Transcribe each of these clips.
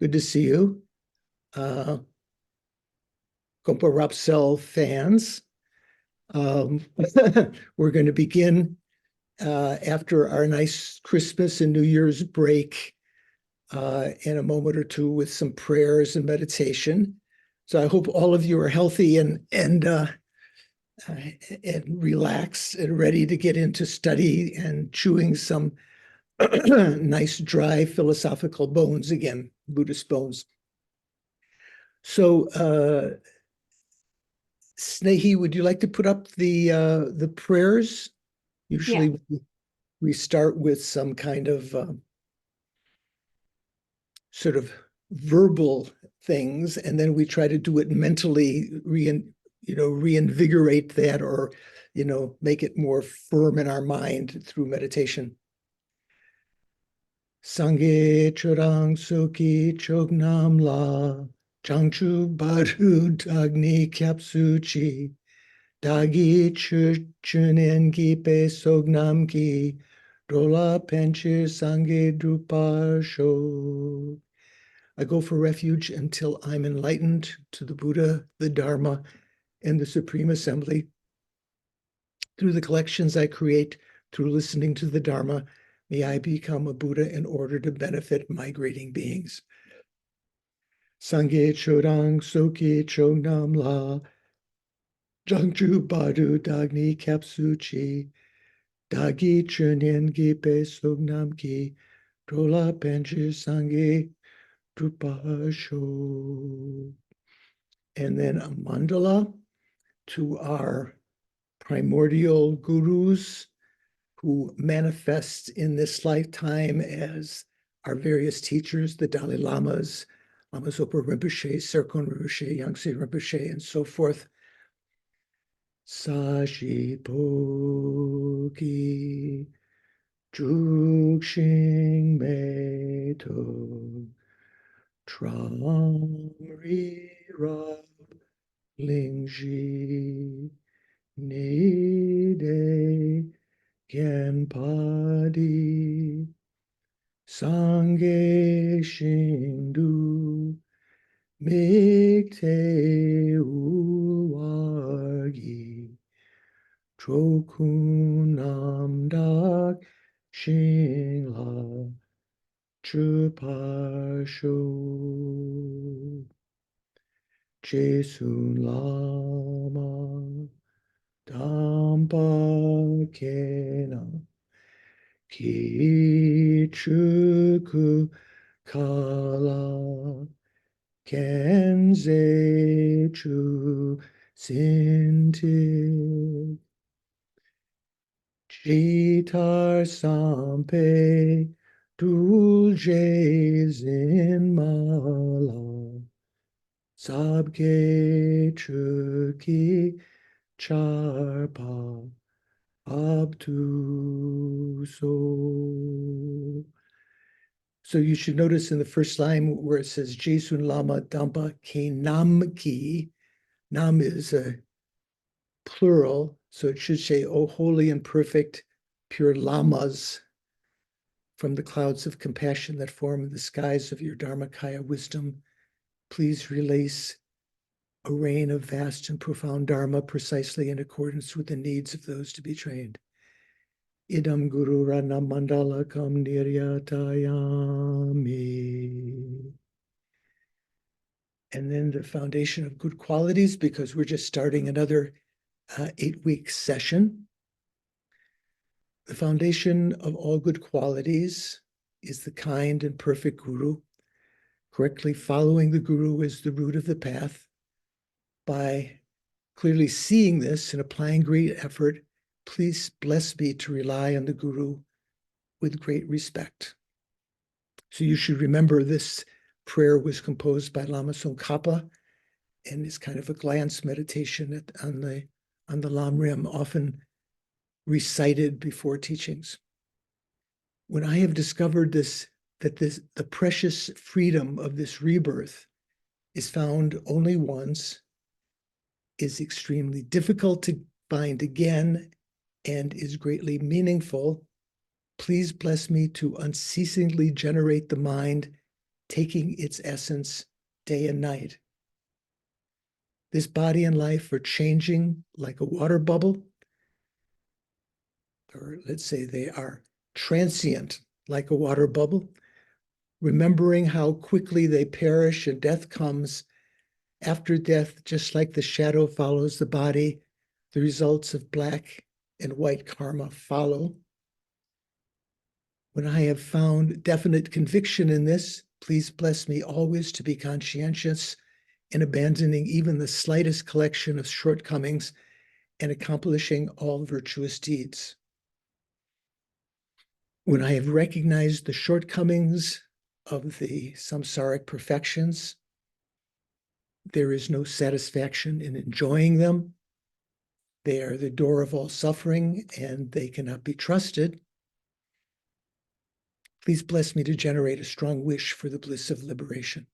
Good to see you. Khapa Rapsel fans. We're going to begin after our nice Christmas and New Year's break in a moment or two with some prayers and meditation. So I hope all of you are healthy and relaxed and ready to get into study and chewing some nice dry philosophical bones again, Buddhist bones. So Snehi, would you like to put up the prayers? Usually we start with some kind of sort of verbal things, and then we try to do it mentally, reinvigorate that, or make it more firm in our mind through meditation. Sangye chorang soki chognam la changchu baru dagni kyapsuchi dagi chunen gipe sognam ki dola penche sangye drupa sho. I go for refuge until I'm enlightened to the Buddha, the Dharma, and the Supreme Assembly. Through the collections I create, through listening to the Dharma, may I become a Buddha in order to benefit migrating beings. Sangye chodang soki chognam la jangchu badu dagni kapsuchi dagi chunyen gipe sognam ki dola penche sangye drupasho. And then a mandala to our primordial gurus who manifest in this lifetime as our various teachers, the Dalai Lamas, Lama Zopa Rinpoche, Serkon Rinpoche, Yangtze Rinpoche, and so forth. Sashi Poki Jukshing Meto Tramri Rab Lingji Nide Genpadi Sangye Shindu Mikte Uwagi Trokunam Dak Shingla Chupasho Jesun Lama Dampa Kena Kichuku Kala Kenze Chu Sinti Jitar Sampe Dulje Zinmala Sabke Chuki Charpa Abtu So you should notice in the first line where it says Jesun Lama Dampa Ke Nam Ki, Nam is a plural, so it should say, O holy and perfect, pure Lamas from the clouds of compassion that form the skies of your Dharmakaya wisdom, please release a rain of vast and profound Dharma precisely in accordance with the needs of those to be trained. Idam Guru Rana Mandala Kam Niryatayami. And then the foundation of good qualities, because we're just starting another 8-week session. The foundation of all good qualities is the kind and perfect Guru. Correctly following the Guru is the root of the path. By clearly seeing this and applying great effort, please bless me to rely on the Guru with great respect. So you should remember this prayer was composed by Lama Tsong Khapa and is kind of a glance meditation on the Lam Rim, often recited before teachings. When I have discovered the precious freedom of this rebirth is found only once, is extremely difficult to find again, and is greatly meaningful, please bless me to unceasingly generate the mind taking its essence day and night. This body and life are changing like a water bubble, or let's say they are transient like a water bubble, remembering how quickly they perish and death comes. After death, just like the shadow follows the body, the results of black and white karma follow. When I have found definite conviction in this, please bless me always to be conscientious in abandoning even the slightest collection of shortcomings and accomplishing all virtuous deeds. When I have recognized the shortcomings of the samsaric perfections, there is no satisfaction in enjoying them. They are the door of all suffering, and they cannot be trusted. Please bless me to generate a strong wish for the bliss of liberation.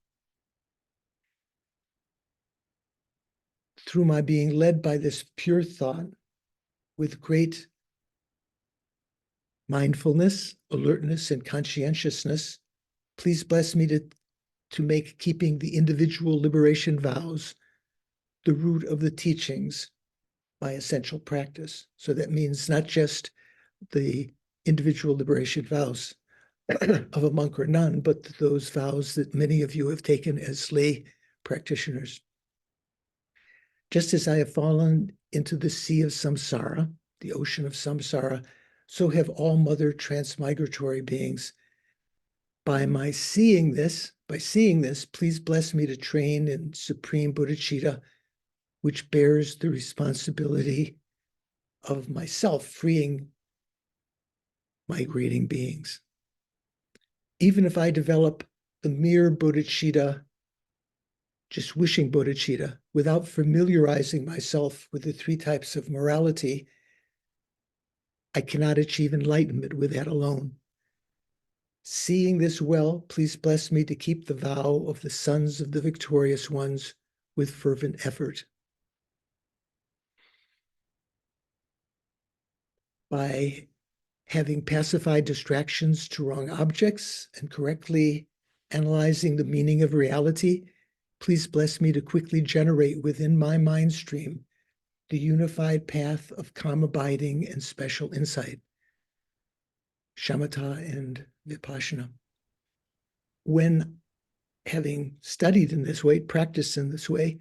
Through my being led by this pure thought with great mindfulness, alertness, and conscientiousness, please bless me to make keeping the individual liberation vows the root of the teachings my essential practice. So that means not just the individual liberation vows of a monk or nun, but those vows that many of you have taken as lay practitioners. Just as I have fallen into the sea of samsara, the ocean of samsara, so have all mother transmigratory beings. By seeing this, please bless me to train in supreme bodhicitta, which bears the responsibility of myself freeing migrating beings. Even if I develop the mere bodhicitta, just wishing bodhicitta, without familiarizing myself with the three types of morality, I cannot achieve enlightenment with that alone. Seeing this well, please bless me to keep the vow of the sons of the victorious ones with fervent effort. By having pacified distractions to wrong objects and correctly analyzing the meaning of reality, please bless me to quickly generate within my mind stream the unified path of calm abiding and special insight, shamatha and vipassana. When having studied in this way, practiced in this way,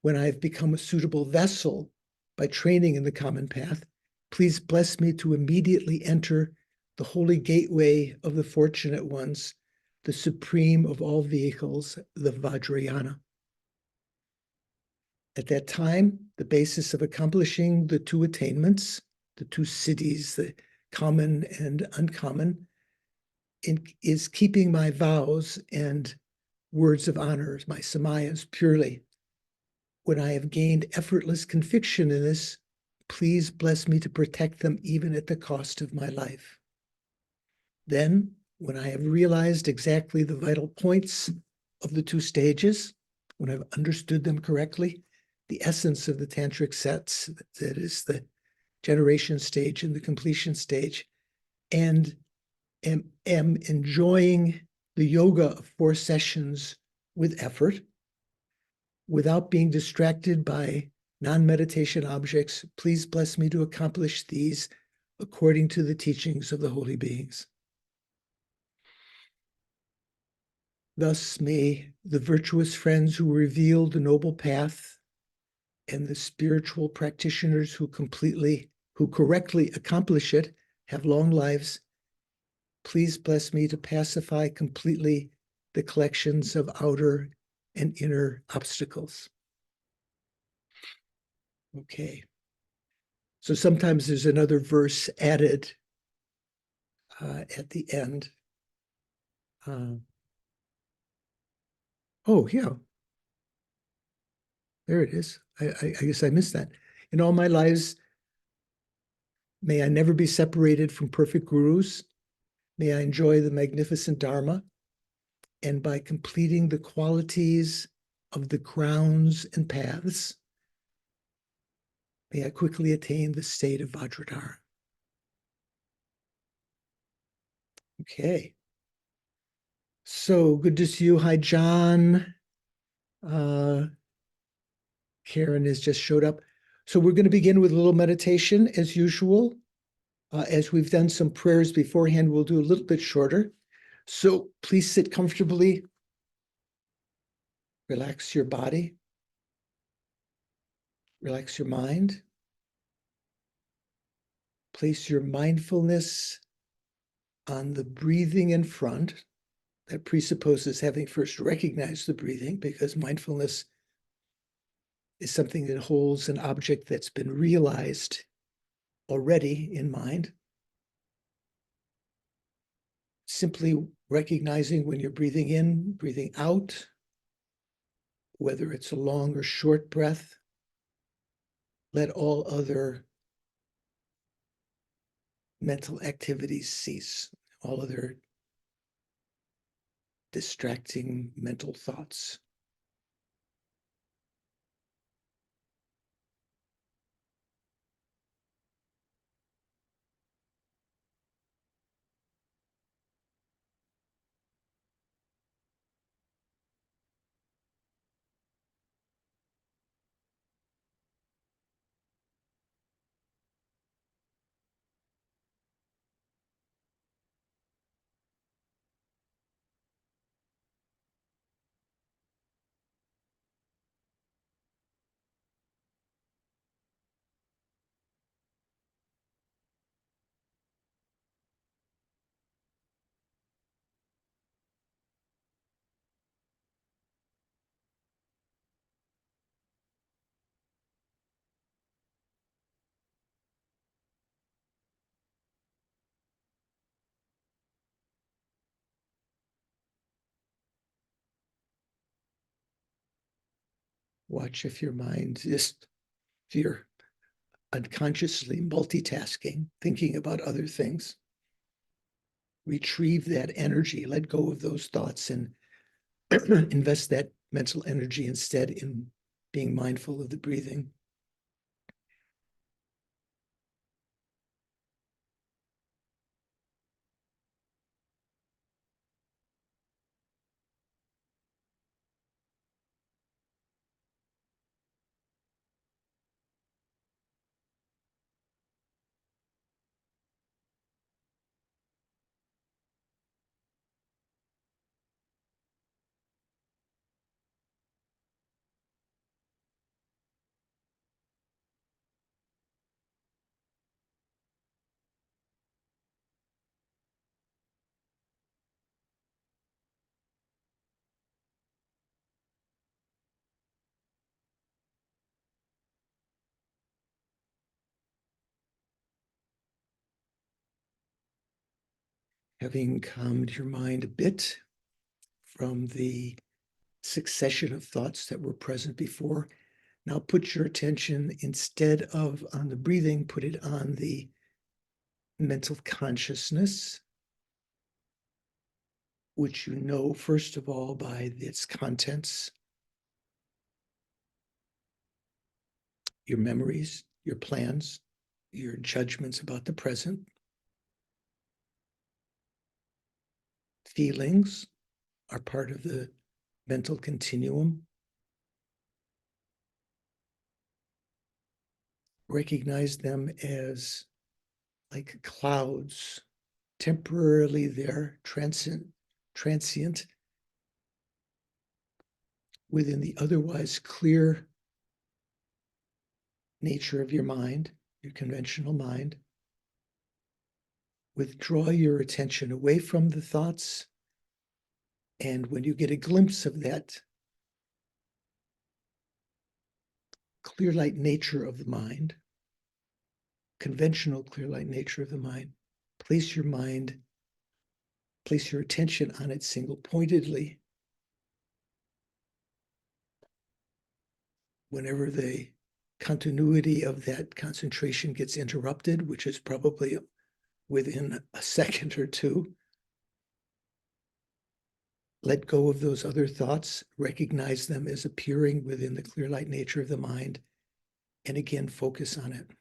when I've become a suitable vessel by training in the common path, please bless me to immediately enter the holy gateway of the fortunate ones, the supreme of all vehicles, the Vajrayana. At that time, the basis of accomplishing the two attainments, the two siddhis, the common and uncommon, is keeping my vows and words of honor, my samayas, purely. When I have gained effortless conviction in this, please bless me to protect them even at the cost of my life. Then, when I have realized exactly the vital points of the two stages, when I've understood them correctly, the essence of the tantric sets, that is the generation stage and the completion stage, and am enjoying the yoga of 4 sessions with effort, without being distracted by non-meditation objects, please bless me to accomplish these according to the teachings of the holy beings. Thus may the virtuous friends who reveal the noble path and the spiritual practitioners who correctly accomplish it have long lives. Please bless me to pacify completely the collections of outer and inner obstacles. Okay. So sometimes there's another verse added at the end. Oh, yeah. There it is. I guess I missed that. In all my lives, may I never be separated from perfect gurus. May I enjoy the magnificent Dharma. And by completing the qualities of the grounds and paths, may I quickly attain the state of Vajradhara. Okay. So good to see you. Hi, John. Uh, Karen has just showed up. So we're going to begin with a little meditation as usual. As we've done some prayers beforehand, we'll do a little bit shorter. So please sit comfortably. Relax your body. Relax your mind. Place your mindfulness on the breathing in front. That presupposes having first recognized the breathing, because mindfulness is something that holds an object that's been realized already in mind. Simply recognizing when you're breathing in, breathing out, whether it's a long or short breath. Let all other mental activities cease, all other distracting mental thoughts. Watch if your mind is, if you're unconsciously multitasking, thinking about other things. Retrieve that energy, let go of those thoughts, and invest that mental energy instead in being mindful of the breathing. Having calmed your mind a bit from the succession of thoughts that were present before, now put your attention, instead of on the breathing, put it on the mental consciousness, which you know, first of all, by its contents, your memories, your plans, your judgments about the present, feelings are part of the mental continuum. Recognize them as like clouds, temporarily there, transient within the otherwise clear nature of your mind, your conventional mind. Withdraw your attention away from the thoughts, and when you get a glimpse of that clear light nature of the mind, conventional clear light nature of the mind, place your attention on it single pointedly. Whenever the continuity of that concentration gets interrupted, which is probably within a second or two, let go of those other thoughts, recognize them as appearing within the clear light nature of the mind, and again, focus on it.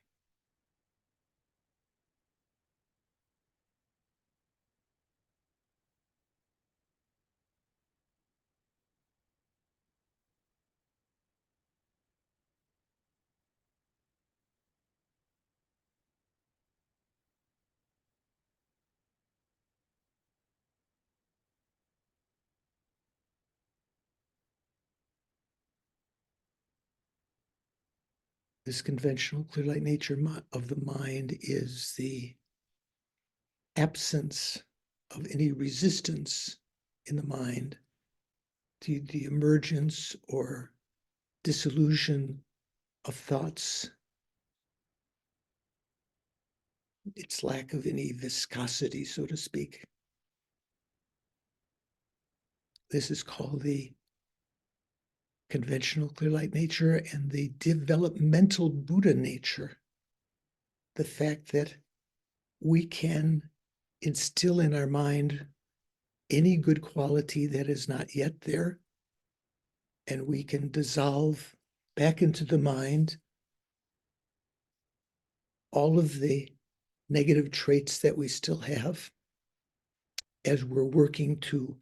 This conventional clear light nature of the mind is the absence of any resistance in the mind to the emergence or dissolution of thoughts. Its lack of any viscosity, so to speak. This is called the conventional clear light nature and the developmental Buddha nature. The fact that we can instill in our mind any good quality that is not yet there, and we can dissolve back into the mind all of the negative traits that we still have as we're working to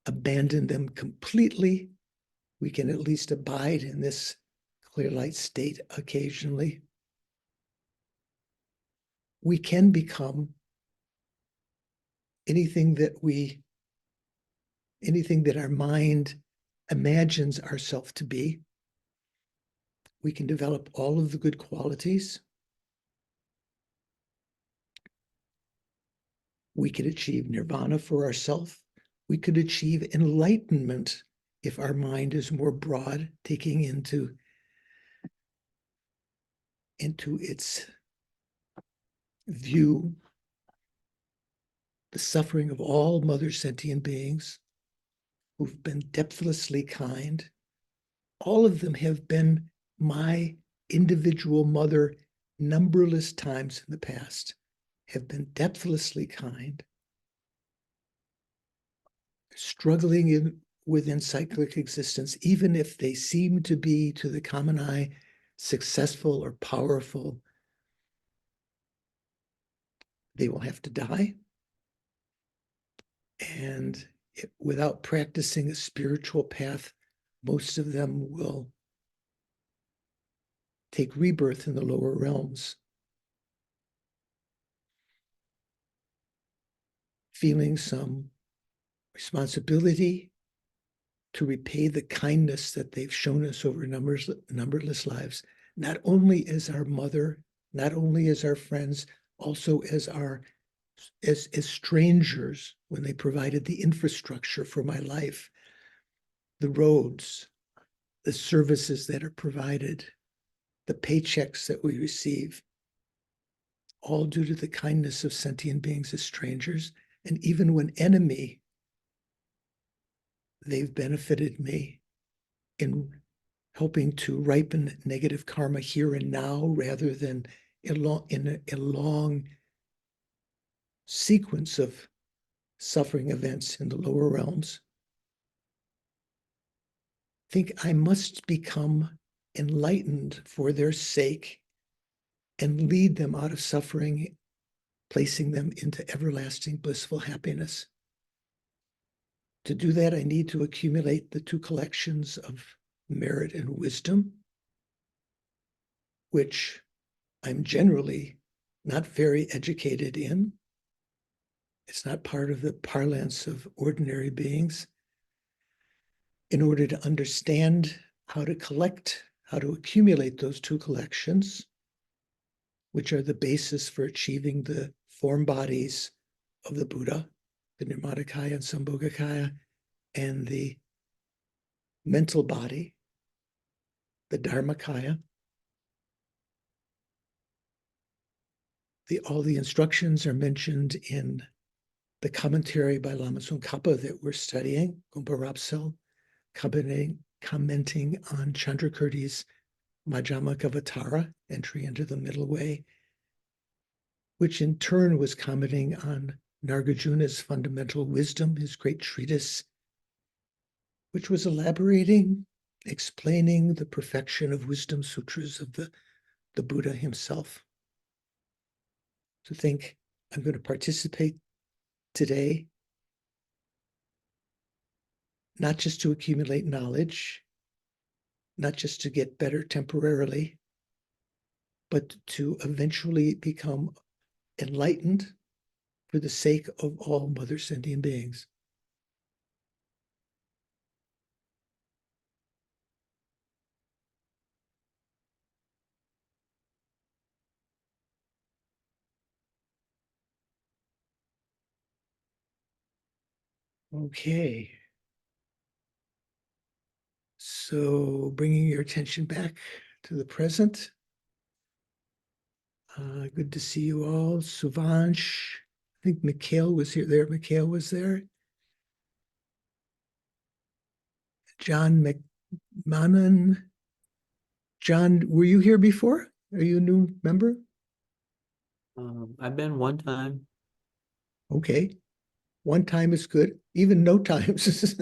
abandon them completely. We can at least abide in this clear light state occasionally. We can become anything that our mind imagines ourselves to be. We can develop all of the good qualities. We could achieve nirvana for ourselves. We could achieve enlightenment if our mind is more broad, taking into its view the suffering of all mother sentient beings who've been depthlessly kind. All of them have been my individual mother numberless times in the past, have been depthlessly kind, struggling within cyclic existence, even if they seem to be, to the common eye, successful or powerful. They will have to die. And without practicing a spiritual path, most of them will take rebirth in the lower realms, feeling some responsibility to repay the kindness that they've shown us over numberless lives, not only as our mother, not only as our friends, also as strangers, when they provided the infrastructure for my life, the roads, the services that are provided, the paychecks that we receive, all due to the kindness of sentient beings as strangers. And even when enemy, they've benefited me in helping to ripen negative karma here and now, rather than in a long sequence of suffering events in the lower realms. Think I must become enlightened for their sake and lead them out of suffering, placing them into everlasting blissful happiness. To do that, I need to accumulate the two collections of merit and wisdom, which I'm generally not very educated in. It's not part of the parlance of ordinary beings. In order to understand how to accumulate those two collections, which are the basis for achieving the form bodies of the Buddha, the Nirmanakaya and Sambhogakaya, and the mental body, the Dharmakaya. All the instructions are mentioned in the commentary by Lama Khapa that we're studying, Gompa Rapsel, commenting on Chandrakirti's Madhyamakavatara, entry into the middle way, which in turn was commenting on Nagarjuna's fundamental wisdom, his great treatise, which was explaining the perfection of wisdom sutras of the Buddha himself. To think, I'm going to participate today, not just to accumulate knowledge, not just to get better temporarily, but to eventually become enlightened for the sake of all mother sentient beings. Okay. So bringing your attention back to the present. Good to see you all. Suvansh, I think Mikhail was here. Mikhail was there. John McMahon. John, were you here before? Are you a new member? I've been one time. Okay. One time is good. Even no times is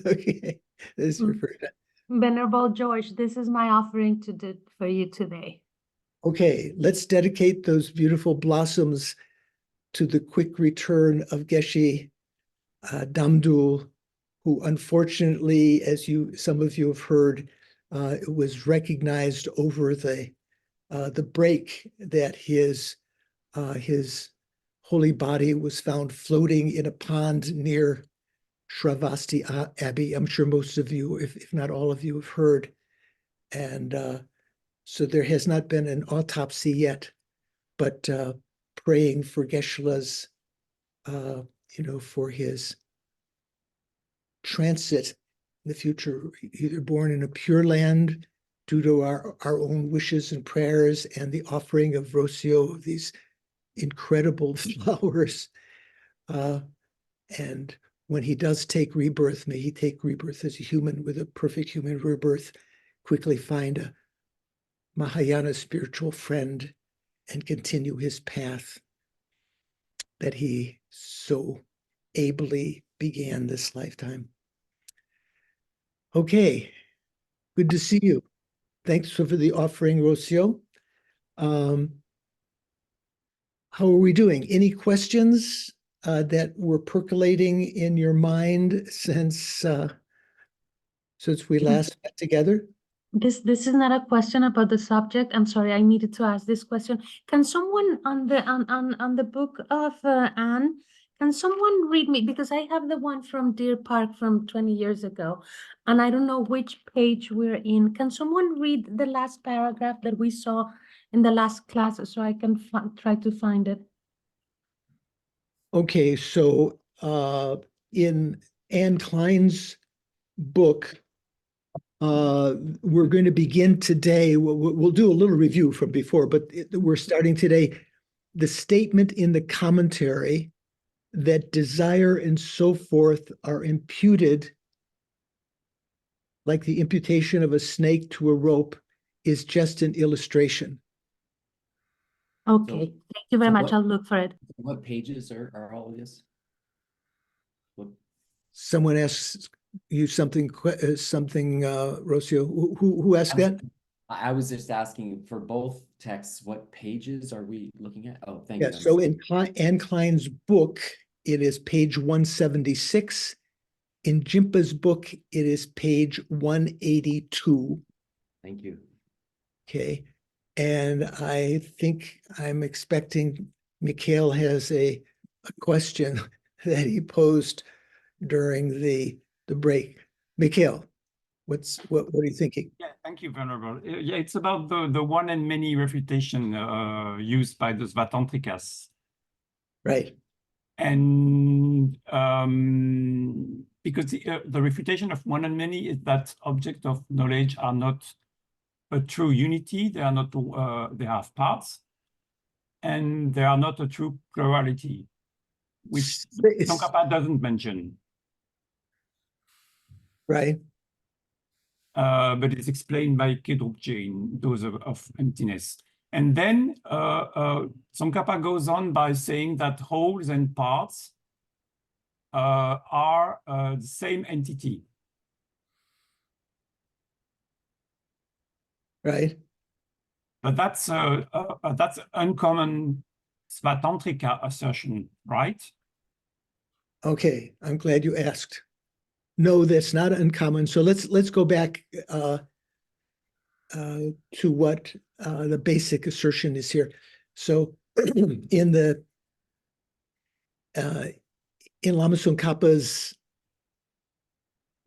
okay. This is preferred. Venerable George, this is my offering to do for you today. Okay, let's dedicate those beautiful blossoms to the quick return of Geshe Damdul, who unfortunately, as some of you have heard, was recognized over the break that his holy body was found floating in a pond near Shravasti Abbey. I'm sure most of you, if not all of you, have heard. And so there has not been an autopsy yet, but praying for Geshe-la's, for his transit in the future, either born in a pure land due to our own wishes and prayers and the offering of Rocio, these incredible flowers. And when he does take rebirth, may he take rebirth as a human with a perfect human rebirth, quickly find a Mahayana spiritual friend and continue his path that he so ably began this lifetime. Okay, good to see you. Thanks for the offering, Rocio. How are we doing? Any questions that were percolating in your mind since we last met together? This is not a question about the subject. I'm sorry, I needed to ask this question. Can someone on the book of Anne, can someone read me, because I have the one from Deer Park from 20 years ago, and I don't know which page we're in. Can someone read the last paragraph that we saw in the last class so I can try to find it? Okay, so in Anne Klein's book, we're going to begin today. We'll do a little review from before, but we're starting today. The statement in the commentary that desire and so forth are imputed, like the imputation of a snake to a rope, is just an illustration. Okay, thank you very much. I'll look for it. What pages are all of this? Someone asks you something, Rocio. Who asked that? I was just asking for both texts, what pages are we looking at? Oh, thank you. So in Anne Klein's book, it is page 176. In Jimpa's book, it is page 182. Thank you. Okay. And I think I'm expecting Mikhail has a question that he posed during the break. Mikhail, what are you thinking? Yeah, thank you, Venerable. Yeah, it's about the one and many refutation used by the Svatantrikas. Right. And because the refutation of one and many is that objects of knowledge are not a true unity, they are not, they have parts, and they are not a true plurality, which Khapa doesn't mention. Right. But it's explained by Kedrukje in Dose of Emptiness. And then Tsongkhapa goes on by saying that wholes and parts are the same entity. Right. But that's uncommon Svatantrika assertion, right? Okay, I'm glad you asked. No, that's not uncommon. So let's go back to what the basic assertion is here. So in Lama Tsongkhapa's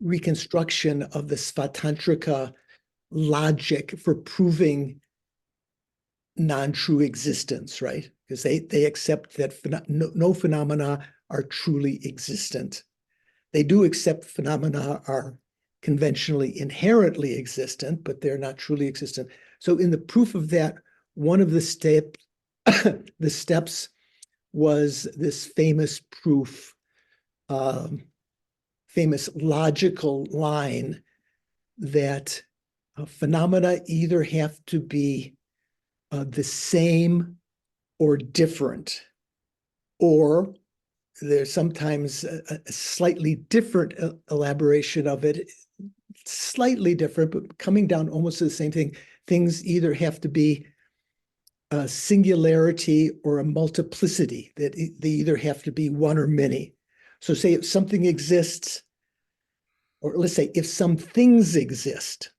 reconstruction of the Svatantrika logic for proving non-true existence, right? Because they accept that no phenomena are truly existent. they do accept phenomena are conventionally inherently existent, but they're not truly existent. So in the proof of that, one of the steps was this famous proof, famous logical line that phenomena either have to be the same or different, or there's sometimes a slightly different elaboration of it, slightly different, but coming down almost to the same thing. Things either have to be a singularity or a multiplicity, that they either have to be one or many. So say if something exists, or let's say if some things exist,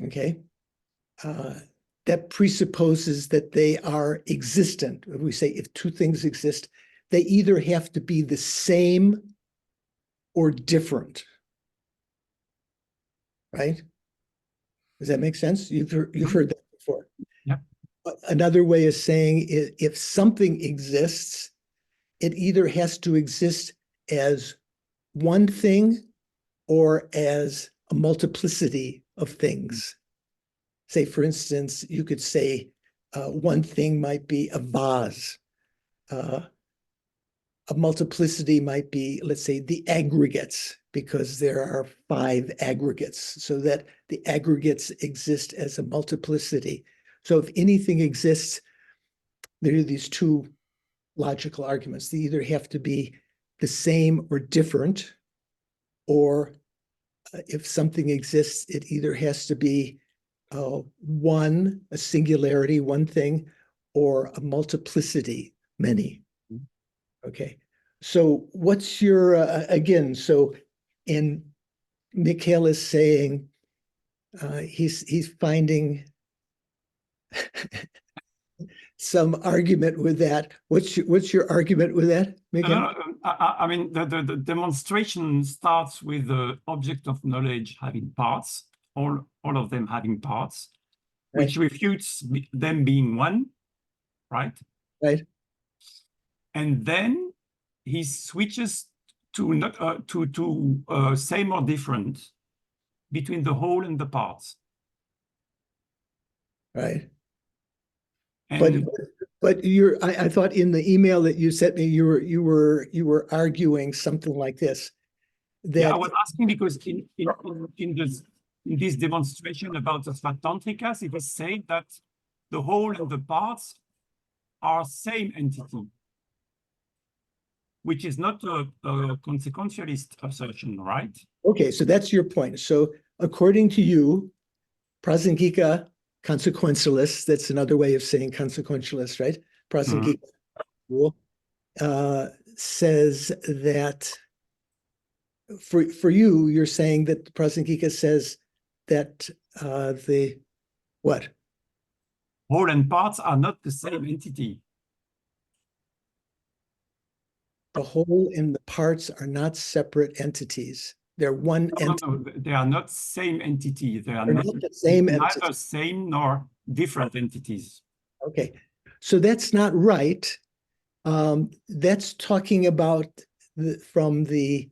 okay, that presupposes that they are existent. If we say if two things exist, they either have to be the same or different, right? Does that make sense? You've heard that before. Yeah. Another way of saying if something exists, it either has to exist as one thing or as a multiplicity of things. Say, for instance, you could say one thing might be a vase. A multiplicity might be, let's say, the aggregates, because there are 5 aggregates, so that the aggregates exist as a multiplicity. So if anything exists, there are these two logical arguments. They either have to be the same or different, or if something exists, it either has to be one, a singularity, one thing, or a multiplicity, many. Okay, so what's your, again, so in Mikhail is saying he's finding some argument with that. What's your argument with that, Mikhail? I mean, the demonstration starts with the object of knowledge having parts, all of them having parts, Right. which refutes them being one, right? Right. And then he switches to same or different between the whole and the parts. Right. And But I thought in the email that you sent me, you were arguing something like this. That yeah, I was asking because in this demonstration about the Svatantrikas, it was said that the whole and the parts are same entity, which is not a consequentialist assertion, right? okay, so that's your point. So according to you, Prasangika consequentialists, that's another way of saying consequentialist, right? Prasangika rule says that for you, you're saying that Prasangika says that the what? Whole and parts are not the same entity. The whole and the parts are not separate entities. They're one entity. No, they are not same entity. They are They're not not the same neither entity. same nor different entities. Okay, so that's not right. That's talking about from the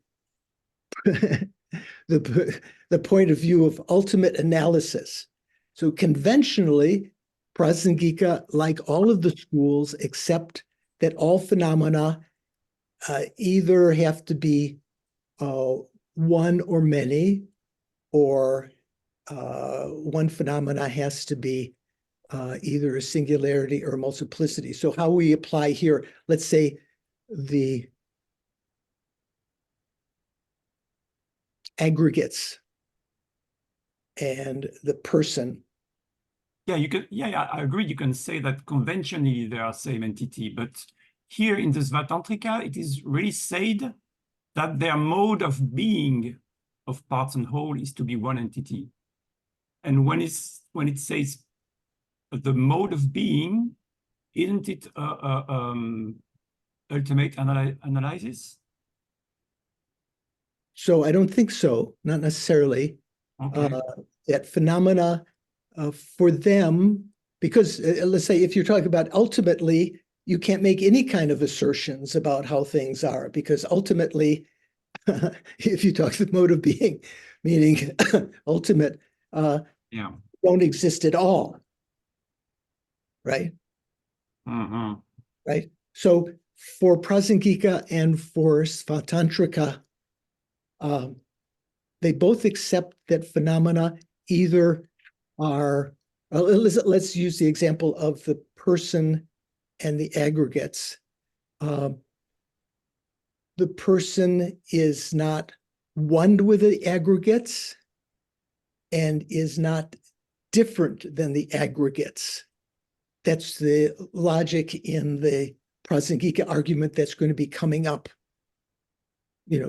the point of view of ultimate analysis. So conventionally, Prasangika, like all of the schools, accept that all phenomena either have to be one or many, or one phenomena has to be either a singularity or a multiplicity. So how we apply here, let's say the aggregates and the person. Yeah, you can. Yeah, I agree. You can say that conventionally they are same entity, but here in the Svatantrika, it is really said that their mode of being of parts and whole is to be one entity. And when it says the mode of being, isn't it ultimate analysis? So I don't think so, not necessarily. Okay. That phenomena for them, because let's say if you're talking about ultimately, you can't make any kind of assertions about how things are, because ultimately, if you talk the mode of being, meaning ultimate, Yeah. don't exist at all, right? Mhm. Right? So for Prasangika and for Svatantrika, they both accept that phenomena either are, let's use the example of the person and the aggregates. The person is not one with the aggregates and is not different than the aggregates. That's the logic in the Prasangika argument that's going to be coming up,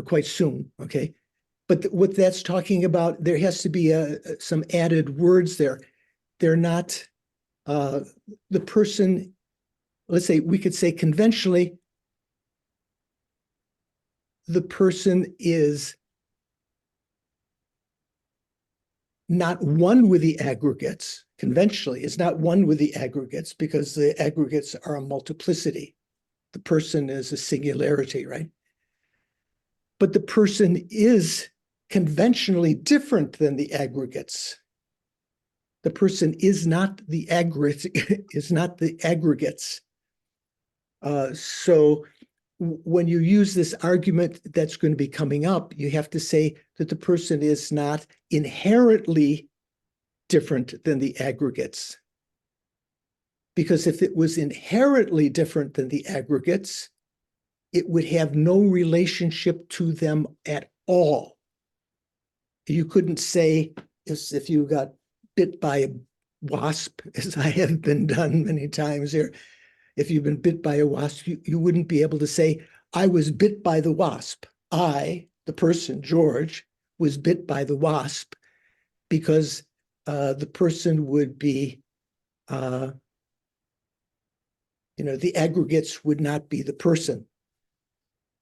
quite soon, okay? But what that's talking about, there has to be some added words there. They're not, the person, let's say, we could say conventionally, the person is not one with the aggregates. Conventionally, is not one with the aggregates because the aggregates are a multiplicity. The person is a singularity, right? But the person is conventionally different than the aggregates. The person is not the aggregates. So when you use this argument that's going to be coming up, you have to say that the person is not inherently different than the aggregates. Because if it was inherently different than the aggregates, it would have no relationship to them at all. You couldn't say, as if you got bit by a wasp, as I have been done many times here, if you've been bit by a wasp, you wouldn't be able to say, I was bit by the wasp. I, the person, George, was bit by the wasp, because the person would be, the aggregates would not be the person.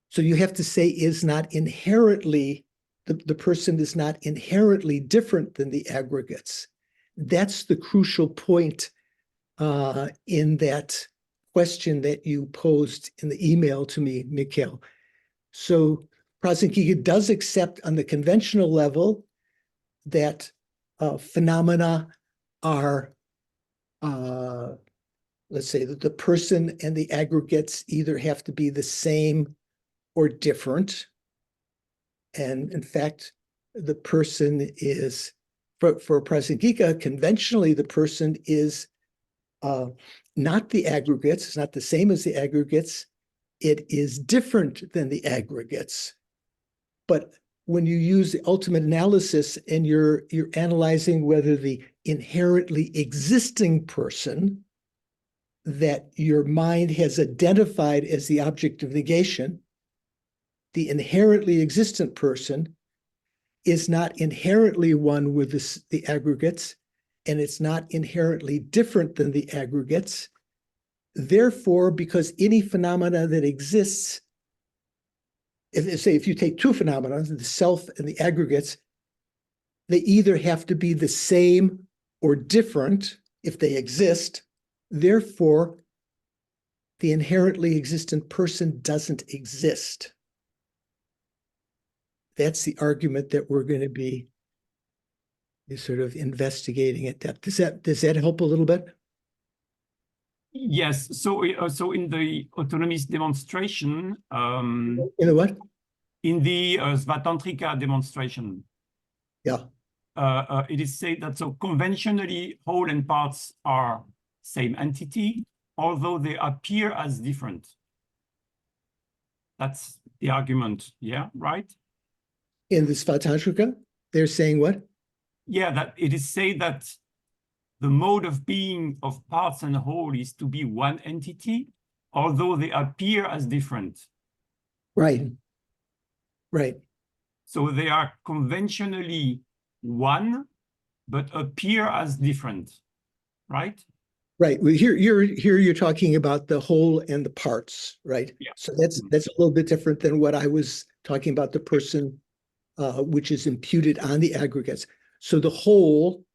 So you have to say is not inherently, the person is not inherently different than the aggregates. That's the crucial point in that question that you posed in the email to me, Mikhail. So Prasangika does accept on the conventional level that phenomena are, let's say that the person and the aggregates either have to be the same or different. And in fact, the person is, for Prasangika, conventionally, the person is not the aggregates, it's not the same as the aggregates, it is different than the aggregates. But when you use the ultimate analysis and you're analyzing whether the inherently existing person that your mind has identified as the object of negation, the inherently existent person is not inherently one with the aggregates, and it's not inherently different than the aggregates. Therefore, because any phenomena that exists, if you take two phenomena, the self and the aggregates, they either have to be the same or different if they exist. Therefore, the inherently existent person doesn't exist. That's the argument that we're going to be sort of investigating at depth. Does that help a little bit? Yes. So in the autonomous demonstration, In the what? in the Svatantrika demonstration, Yeah. it is said that so conventionally whole and parts are same entity, although they appear as different. That's the argument. Yeah, right? In the Svatantrika, they're saying what? Yeah, that it is said that the mode of being of parts and whole is to be one entity, although they appear as different. Right. Right. So they are conventionally one, but appear as different, right? Right. Well, here you're talking about the whole and the parts, right? Yeah. So that's a little bit different than what I was talking about, the person, which is imputed on the aggregates. So the whole,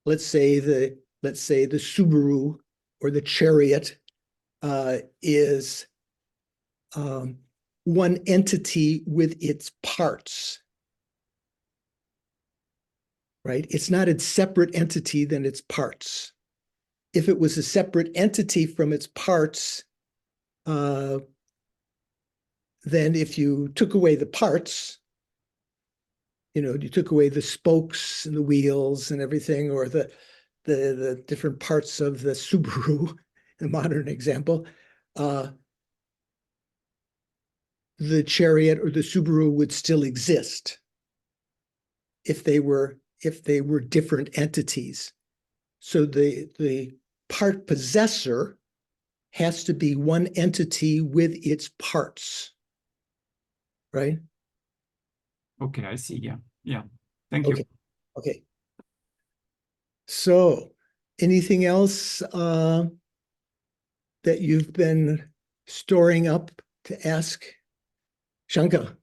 let's say the Subaru or the chariot, is one entity with its parts, right? It's not a separate entity than its parts. If it was a separate entity from its parts, then if you took away the parts, you took away the spokes and the wheels and everything, or the different parts of the Subaru, a modern example, the chariot or the Subaru would still exist if they were different entities. So the part possessor has to be one entity with its parts, right? Okay, I see. Yeah, yeah. Thank you. Okay. So, anything else that you've been storing up to ask, Shankar?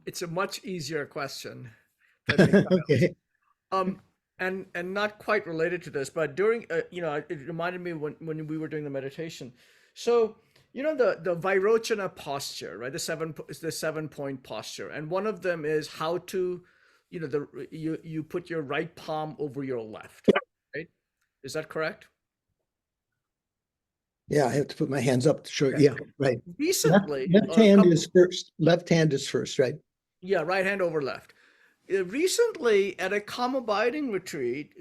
It's a much easier question than the Okay. and not quite related to this, but during it reminded me when we were doing the meditation. So the Vairochana posture, right? The 7-point posture, and one of them is how to, you put your right palm over your left, right? Is that correct? Yeah, I have to put my hands up to show. Okay. Yeah, right. Recently, Left hand is first. Left hand is first, right? Yeah, right hand over left. Recently, at a calm abiding retreat,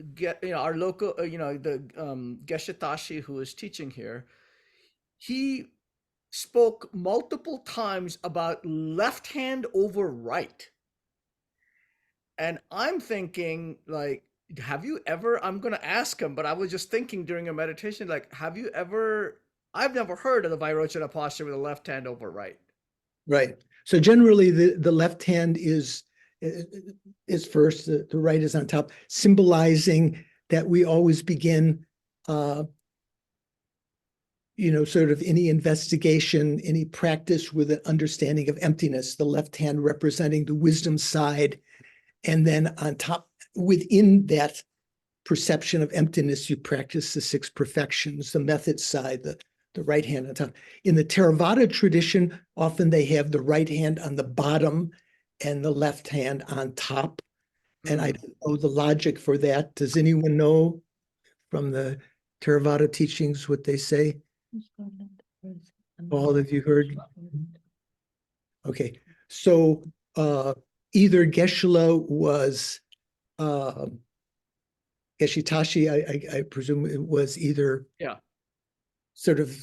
our local, the Geshe Tashi who is teaching here, he spoke multiple times about left hand over right. And I'm thinking, like, have you ever, I'm going to ask him, but I was just thinking during a meditation, like, have you ever, I've never heard of the Vairochana posture with the left hand over right. Right. So generally the left hand is first, the right is on top, symbolizing that we always begin sort of any investigation, any practice with an understanding of emptiness, the left hand representing the wisdom side. And then on top, within that perception of emptiness, you practice the 6 perfections, the method side, the right hand on top. In the Theravada tradition, often they have the right hand on the bottom and the left hand on top. And I don't know the logic for that. Does anyone know from the Theravada teachings what they say? All have you heard? Okay, so either Geshe-la was Geshe Tashi, I presume it was either sort of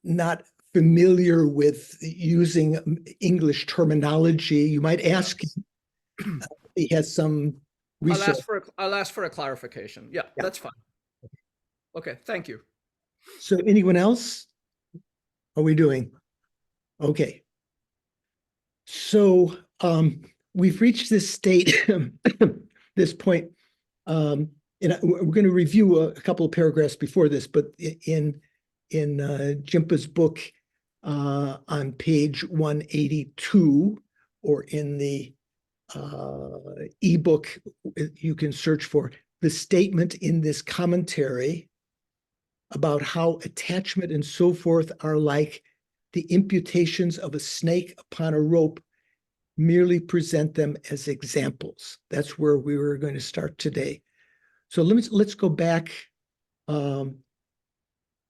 not familiar with using English terminology. You might ask him, he has some research. I'll ask for a clarification. Yeah, that's fine. Okay, thank you. So anyone else? How are we doing? Okay. So we've reached this state, this point, and we're going to review a couple of paragraphs before this, but in Jimpa's book on page 182, or in the ebook, you can search for the statement in this commentary about how attachment and so forth are like the imputations of a snake upon a rope, merely present them as examples. That's where we were going to start today. So let's go back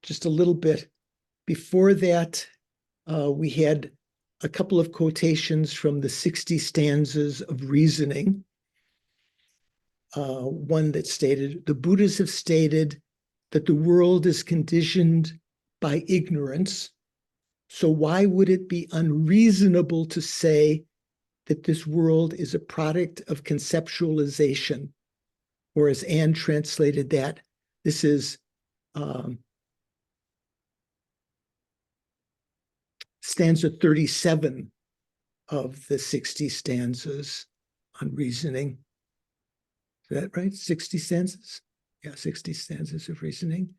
just a little bit. Before that, we had a couple of quotations from the 60 stanzas of reasoning. One that stated, the Buddhas have stated that the world is conditioned by ignorance. So why would it be unreasonable to say that this world is a product of conceptualization? Or as Anne translated that, this is stanza 37 of the 60 stanzas on reasoning. Is that right? 60 stanzas? Yeah, 60 stanzas of reasoning.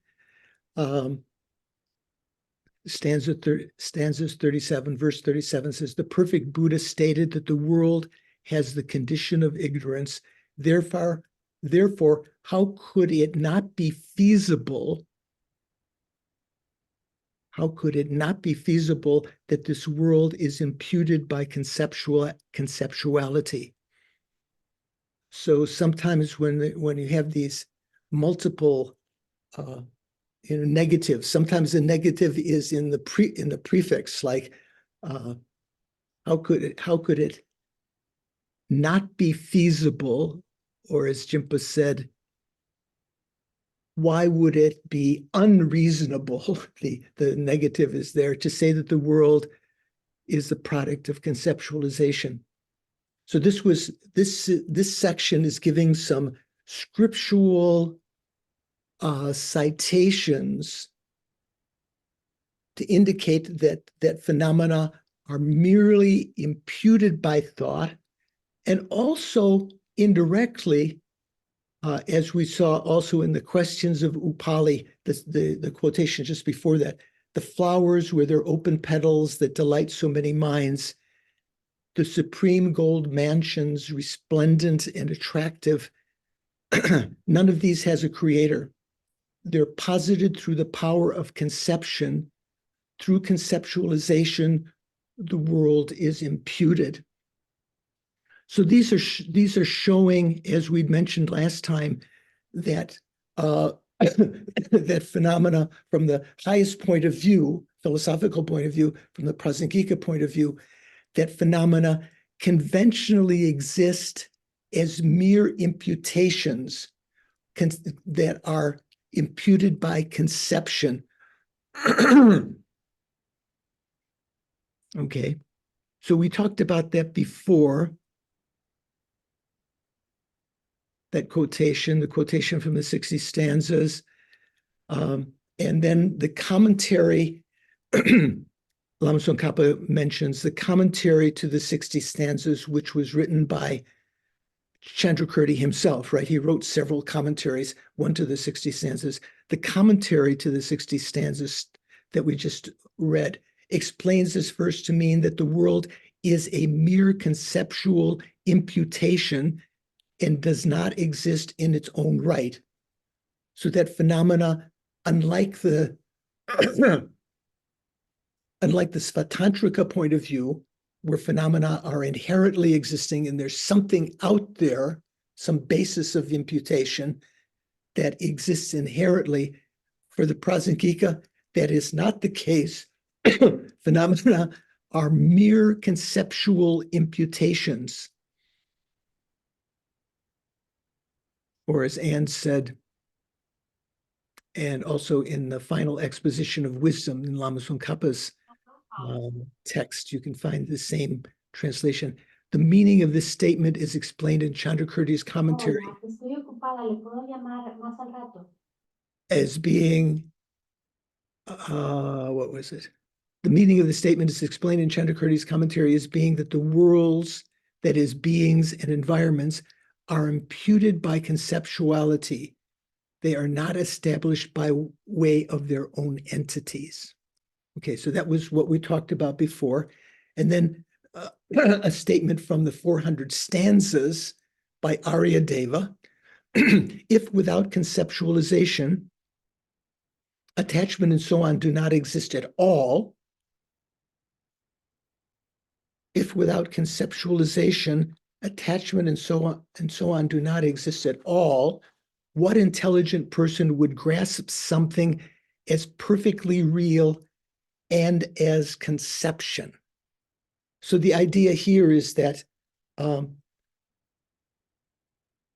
Stanzas 37, verse 37 says, the perfect Buddha stated that the world has the condition of ignorance. Therefore, how could it not be feasible how could it not be feasible that this world is imputed by conceptuality? So sometimes when you have these multiple negatives, sometimes the negative is in the prefix, like how could it not be feasible, or as Jimpa said, why would it be unreasonable? The negative is there to say that the world is the product of conceptualization. So this section is giving some scriptural citations to indicate that phenomena are merely imputed by thought, and also indirectly, as we saw also in the questions of Upali, the quotation just before that, the flowers with their open petals that delight so many minds, the supreme gold mansions, resplendent and attractive, none of these has a creator. They're posited through the power of conception. Through conceptualization, the world is imputed. So these are showing, as we mentioned last time, that that phenomena from the highest point of view, philosophical point of view, from the Prasangika point of view, that phenomena conventionally exist as mere imputations that are imputed by conception. Okay, so we talked about that before. That quotation, the quotation from the 60 stanzas, and then the commentary. Lama Tsongkhapa mentions the commentary to the 60 stanzas, which was written by Chandrakirti himself, right? He wrote several commentaries, one to the 60 stanzas. The commentary to the 60 stanzas that we just read explains this verse to mean that the world is a mere conceptual imputation and does not exist in its own right. So that phenomena, unlike the Svatantrika point of view, where phenomena are inherently existing and there's something out there, some basis of imputation that exists inherently, for the Prasangika, that is not the case. Phenomena are mere conceptual imputations. Or as Anne said, and also in the final exposition of wisdom in Lama Tsongkhapa's text, you can find the same translation. The meaning of this statement is explained in Chandrakirti's commentary as being, what was it? The meaning of the statement is explained in Chandrakirti's commentary as being that the worlds, that is, beings and environments, are imputed by conceptuality. They are not established by way of their own entities. Okay, so that was what we talked about before. And then a statement from the 400 stanzas by Aryadeva. If without conceptualization, attachment and so on do not exist at all, if without conceptualization, attachment and so on do not exist at all, what intelligent person would grasp something as perfectly real and as conception? So the idea here is that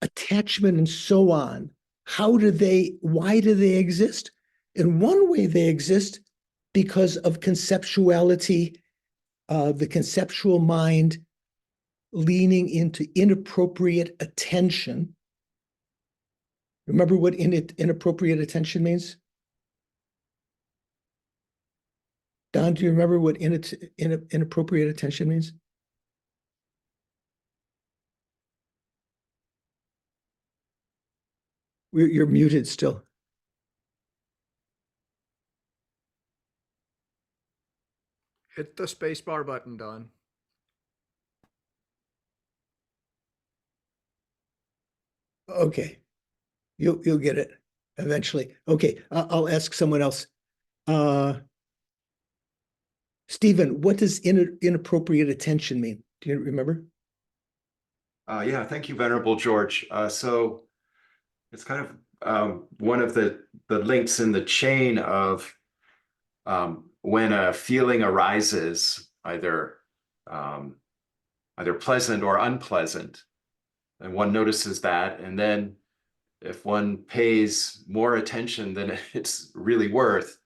attachment and so on, why do they exist? In one way they exist because of conceptuality, the conceptual mind leaning into inappropriate attention. Remember what inappropriate attention means? Don, do you remember what inappropriate attention means? You're muted still. Hit the spacebar button, Don. Okay, you'll get it eventually. Okay, I'll ask someone else. Stephen, what does inappropriate attention mean? Do you remember? Yeah, thank you, Venerable George. So it's kind of one of the links in the chain of when a feeling arises, either pleasant or unpleasant, and one notices that, and then if one pays more attention than it's really worth,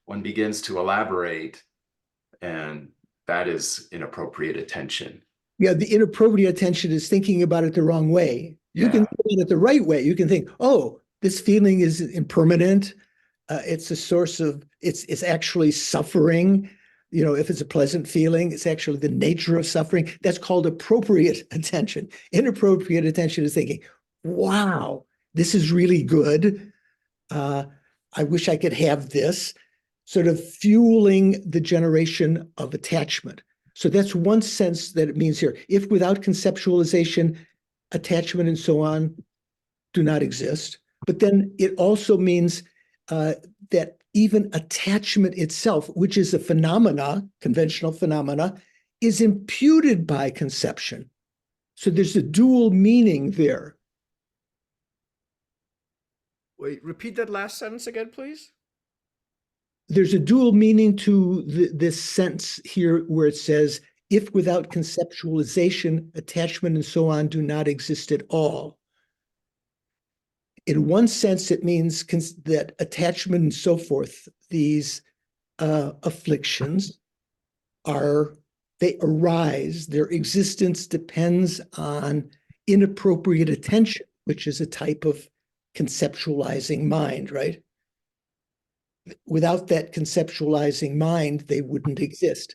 one begins to elaborate, and that is inappropriate attention. Yeah, the inappropriate attention is thinking about it the wrong way. You can think about it the right way. You can think, oh, this feeling is impermanent. It's a source of, it's actually suffering. You know, if it's a pleasant feeling, it's actually the nature of suffering. That's called appropriate attention. Inappropriate attention is thinking, wow, this is really good. I wish I could have this, sort of fueling the generation of attachment. So that's one sense that it means here. If without conceptualization, attachment and so on do not exist. But then it also means that even attachment itself, which is a phenomena, conventional phenomena, is imputed by conception. So there's a dual meaning there. Wait, repeat that last sentence again, please. There's a dual meaning to this sense here where it says, if without conceptualization, attachment and so on do not exist at all. In one sense, it means that attachment and so forth, these afflictions they arise, their existence depends on inappropriate attention, which is a type of conceptualizing mind, right? Without that conceptualizing mind, they wouldn't exist.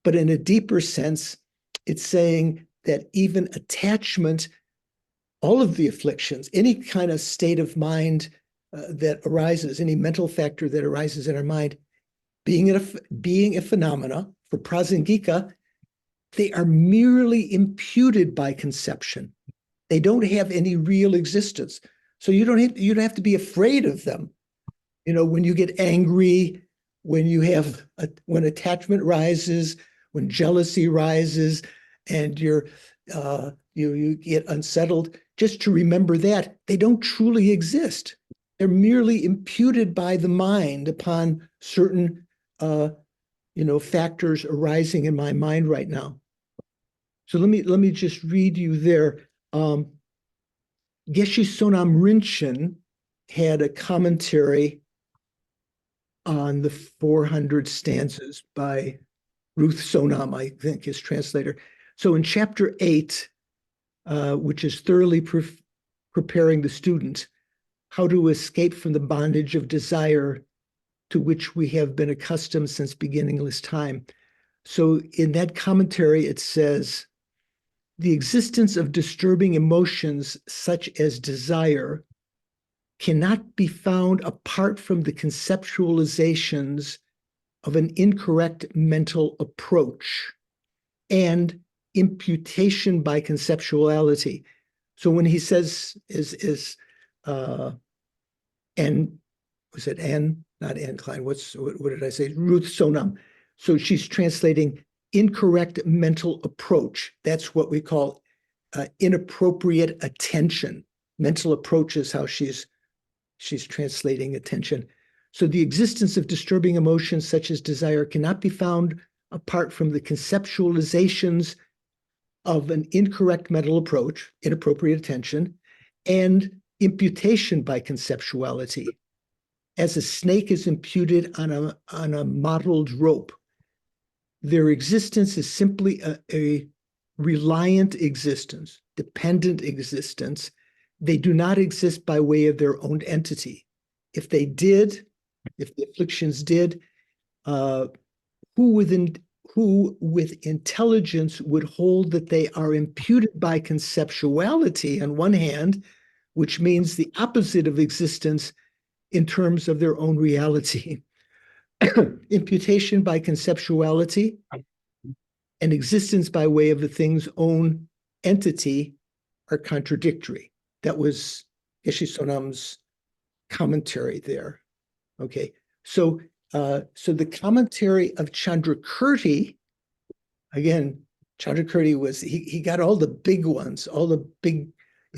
But in a deeper sense, it's saying that even attachment, all of the afflictions, any kind of state of mind that arises, any mental factor that arises in our mind, being a phenomena, for Prasangika, they are merely imputed by conception. They don't have any real existence. So you don't have to be afraid of them. You know, when you get angry, when attachment rises, when jealousy rises, and you get unsettled, just to remember that they don't truly exist. They're merely imputed by the mind upon certain factors arising in my mind right now. So let me just read you there. Geshe Sonam Rinchen had a commentary on the 400 stanzas by Ruth Sonam, I think, his translator. So in chapter 8, which is thoroughly preparing the student how to escape from the bondage of desire to which we have been accustomed since beginningless time. So in that commentary, it says, the existence of disturbing emotions such as desire cannot be found apart from the conceptualizations of an incorrect mental approach and imputation by conceptuality. So when he says not Anne Klein, what did I say? Ruth Sonam. So she's translating incorrect mental approach. That's what we call inappropriate attention. Mental approach is how she's translating attention. So the existence of disturbing emotions such as desire cannot be found apart from the conceptualizations of an incorrect mental approach, inappropriate attention, and imputation by conceptuality. As a snake is imputed on a mottled rope, their existence is simply a reliant existence, dependent existence. They do not exist by way of their own entity. If they did, if the afflictions did, who with intelligence would hold that they are imputed by conceptuality on one hand, which means the opposite of existence in terms of their own reality. Imputation by conceptuality and existence by way of the thing's own entity are contradictory. That was Geshe Sonam's commentary there. Okay, so So the commentary of Chandrakirti, again, Chandrakirti was, he got all the big ones, all the big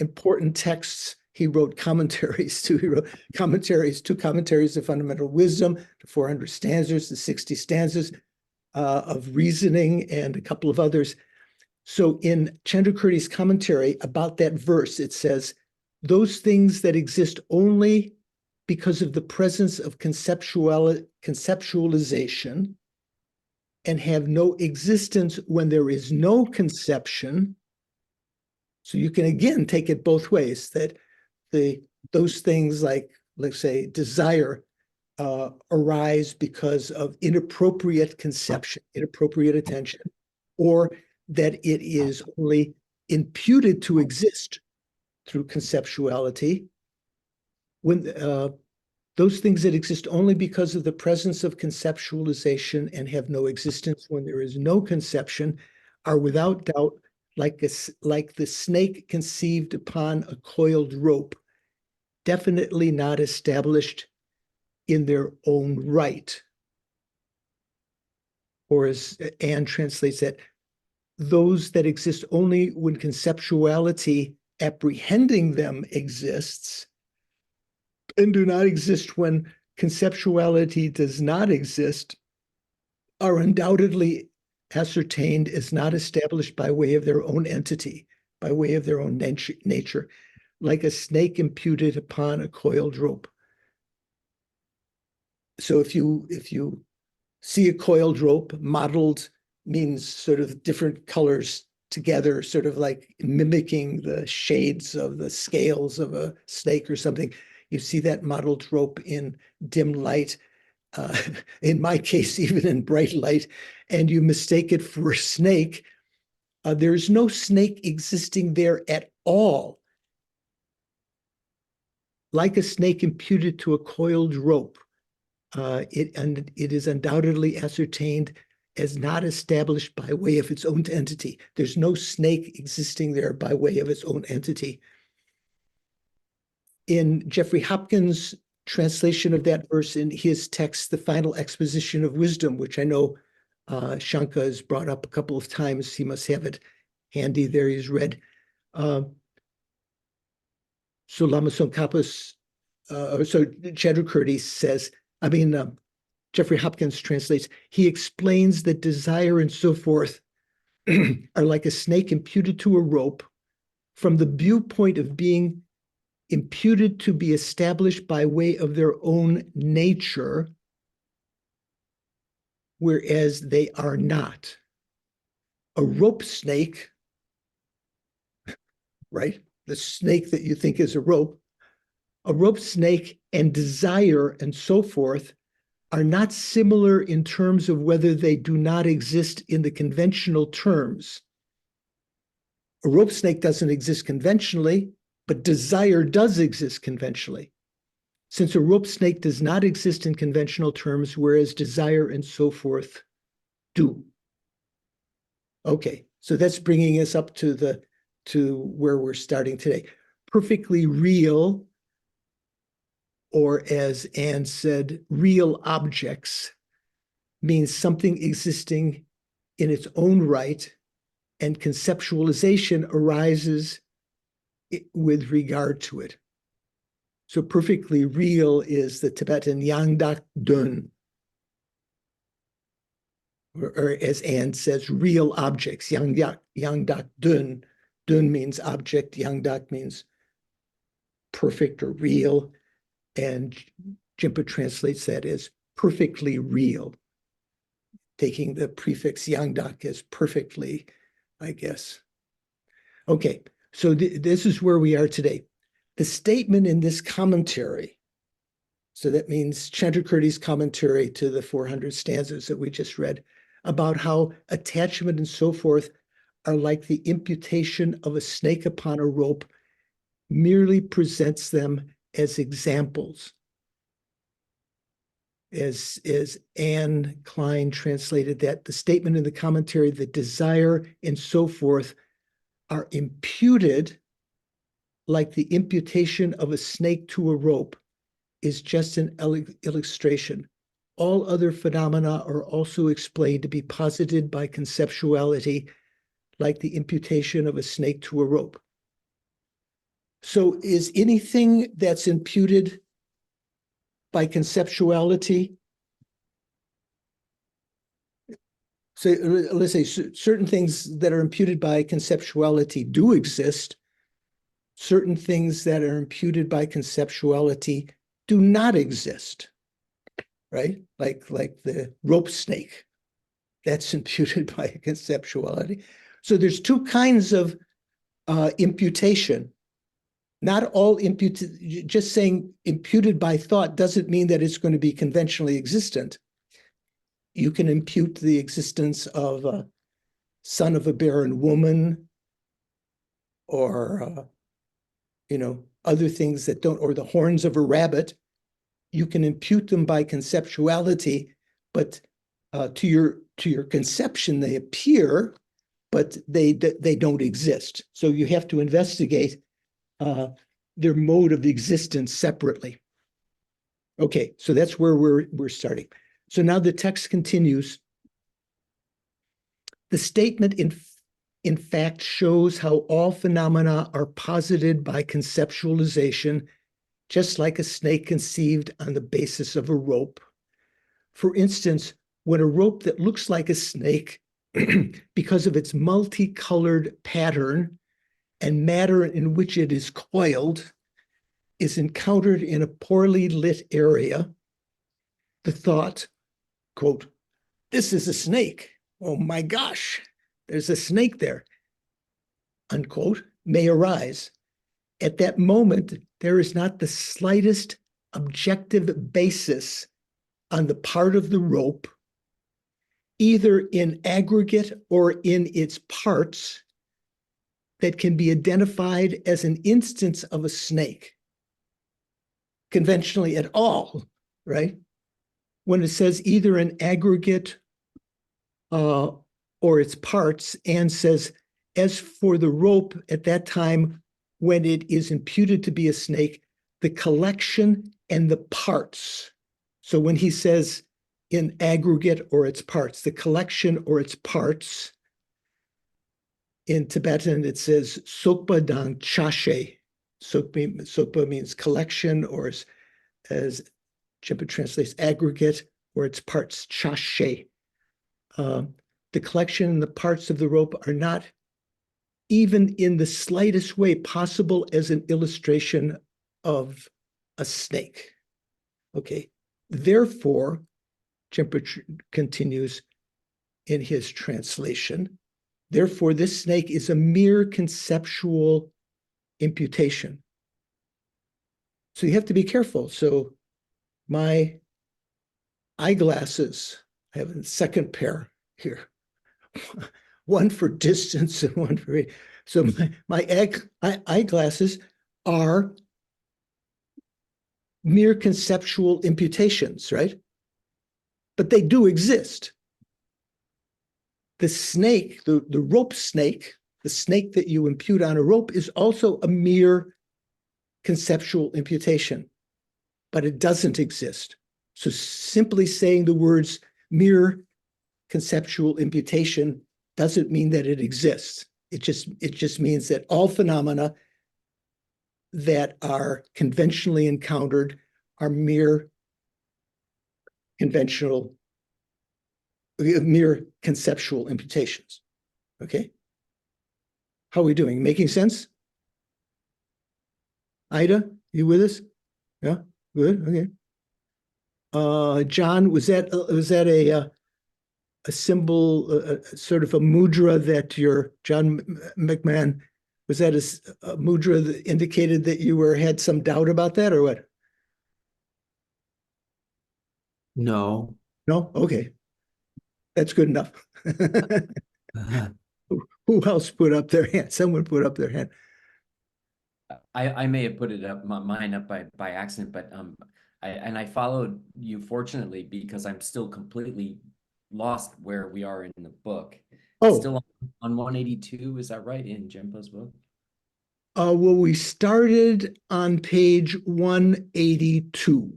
important texts. He wrote commentaries to. He wrote commentaries, 2 commentaries of fundamental wisdom, the 400 stanzas, the 60 stanzas of reasoning, and a couple of others. So in Chandrakirti's commentary about that verse, it says, those things that exist only because of the presence of conceptualization and have no existence when there is no conception. So you can again take it both ways, that those things like, let's say, desire arise because of inappropriate conception, inappropriate attention, or that it is only imputed to exist through conceptuality. When those things that exist only because of the presence of conceptualization and have no existence when there is no conception are without doubt like the snake conceived upon a coiled rope, definitely not established in their own right. Or as Anne translates that, those that exist only when conceptuality apprehending them exists, and do not exist when conceptuality does not exist, are undoubtedly ascertained as not established by way of their own entity, by way of their own nature, like a snake imputed upon a coiled rope. So if you see a coiled rope, mottled means sort of different colors together, sort of like mimicking the shades of the scales of a snake or something. You see that mottled rope in dim light, in my case, even in bright light, and you mistake it for a snake. There's no snake existing there at all. Like a snake imputed to a coiled rope, it is undoubtedly ascertained as not established by way of its own entity. There's no snake existing there by way of its own entity. In Jeffrey Hopkins' translation of that verse in his text, The Final Exposition of Wisdom, which I know Shanka has brought up a couple of times, he must have it handy there, he's read. So Lama Tsongkhapa's, so Chandrakirti says, Jeffrey Hopkins translates, he explains that desire and so forth are like a snake imputed to a rope from the viewpoint of being imputed to be established by way of their own nature, whereas they are not. A rope snake, right? The snake that you think is a rope snake and desire and so forth are not similar in terms of whether they do not exist in the conventional terms. A rope snake doesn't exist conventionally, but desire does exist conventionally. Since a rope snake does not exist in conventional terms, whereas desire and so forth do. Okay, so that's bringing us up to where we're starting today. Perfectly real, or as Anne said, real objects, means something existing in its own right, and conceptualization arises with regard to it. So perfectly real is the Tibetan Yangdak Dun, or as Anne says, real objects. Yangdak Dun. Dun means object, Yangdak means perfect or real, and Jimpa translates that as perfectly real, taking the prefix Yangdak as perfectly, I guess. Okay, so this is where we are today. The statement in this commentary, so that means Chandrakirti's commentary to the 400 stanzas that we just read, about how attachment and so forth are like the imputation of a snake upon a rope, merely presents them as examples. As Anne Klein translated that, the statement in the commentary that desire and so forth are imputed like the imputation of a snake to a rope is just an illustration. all other phenomena are also explained to be posited by conceptuality, like the imputation of a snake to a rope. So is anything that's imputed by conceptuality, so let's say certain things that are imputed by conceptuality do exist, certain things that are imputed by conceptuality do not exist, right? Like the rope snake, that's imputed by conceptuality. So there's two kinds of imputation. Not all imputed, just saying imputed by thought doesn't mean that it's going to be conventionally existent. You can impute the existence of a son of a barren woman, or other things that don't, or the horns of a rabbit. You can impute them by conceptuality, but to your conception they appear, but they don't exist. So you have to investigate their mode of existence separately. Okay, so that's where we're starting. So now the text continues. The statement in fact shows how all phenomena are posited by conceptualization, just like a snake conceived on the basis of a rope. For instance, when a rope that looks like a snake because of its multicolored pattern and matter in which it is coiled is encountered in a poorly lit area, the thought, quote, "This is a snake. Oh my gosh, there's a snake there," unquote, may arise. At that moment, there is not the slightest objective basis on the part of the rope, either in aggregate or in its parts, that can be identified as an instance of a snake conventionally at all, right? When it says either an aggregate or its parts, and says, as for the rope at that time, when it is imputed to be a snake, the collection and the parts. So when he says in aggregate or its parts, the collection or its parts, in Tibetan it says sokpa dang chashe. Sokpa means collection, or as Chimpa translates, aggregate, or its parts, chashe. The collection and the parts of the rope are not even in the slightest way possible as an illustration of a snake. Okay, therefore, Chimpa continues in his translation, therefore this snake is a mere conceptual imputation. So you have to be careful. So my eyeglasses, I have a second pair here, one for distance and one for, so my eyeglasses are mere conceptual imputations, right? But they do exist. The snake, the rope snake, the snake that you impute on a rope, is also a mere conceptual imputation, but it doesn't exist. So simply saying the words mere conceptual imputation doesn't mean that it exists. It just means that all phenomena that are conventionally encountered are mere conceptual imputations. Okay? How are we doing? Making sense? Ida, you with us? Yeah, good. Okay. John, was that a symbol, sort of a mudra that John McMahon, was that a mudra that indicated that you had some doubt about that, or what? No. No? Okay. That's good enough. Who else put up their hand? Someone put up their hand. I may have put it up, mine up by accident, but I followed you fortunately, because I'm still completely lost where we are in the book. Oh, Still on 182, is that right, in Jimpa's book? well, we started on page 182.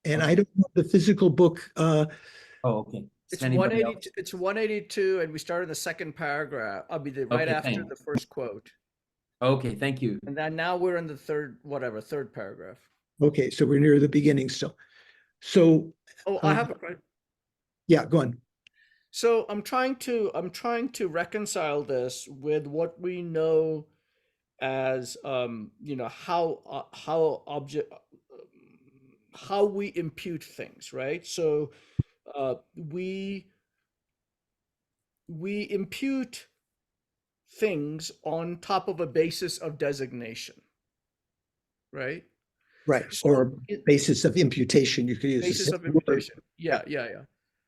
And Okay. I don't have the physical book. Oh, okay. It's Does anybody else? 182. It's 182, and we start in the second paragraph. I'll be right Okay, after thanks. the first quote, Okay, thank you. and then now we're in the third paragraph. Okay, so we're near the beginning still. So, Oh, I have it right. yeah, go on. So I'm trying to reconcile this with what we know as how we impute things, right? So we impute things on top of a basis of designation, right? Right, So or basis of imputation, you could use the basis same of word. imputation. Yeah.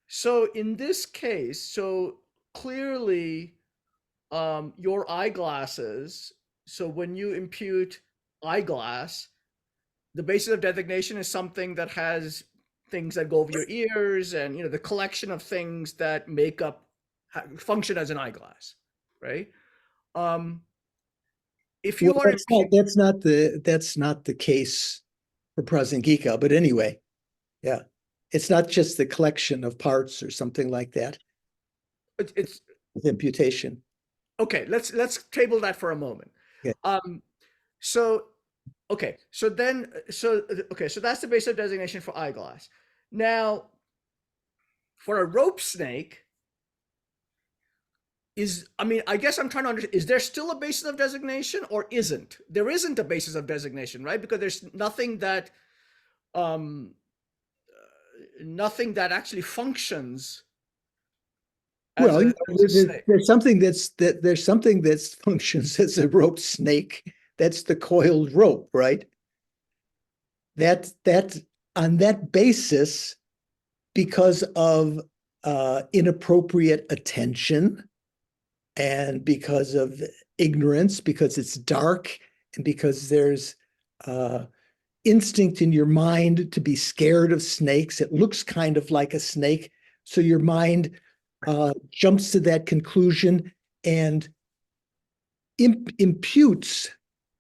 So in this case, so clearly, your eyeglasses. So when you impute eyeglass, the basis of designation is something that has things that go over your ears, and the collection of things that make up function as an eyeglass, right? If you Well, are that's not the case for Prasangika, but anyway, yeah. It's not just the collection of parts or something like that it's with imputation. okay, let's table that for a moment. Yeah. So okay, so that's the basis of designation for eyeglass. Now, for a rope snake, I guess I'm trying to understand, is there still a basis of designation or isn't? There isn't a basis of designation, right? Because there's nothing that actually functions as Well, a snake. there's something that functions as a rope snake. That's the coiled rope, right? That on that basis, because of inappropriate attention and because of ignorance, because it's dark, and because there's instinct in your mind to be scared of snakes. It looks kind of like a snake, so your mind jumps to that conclusion and imputes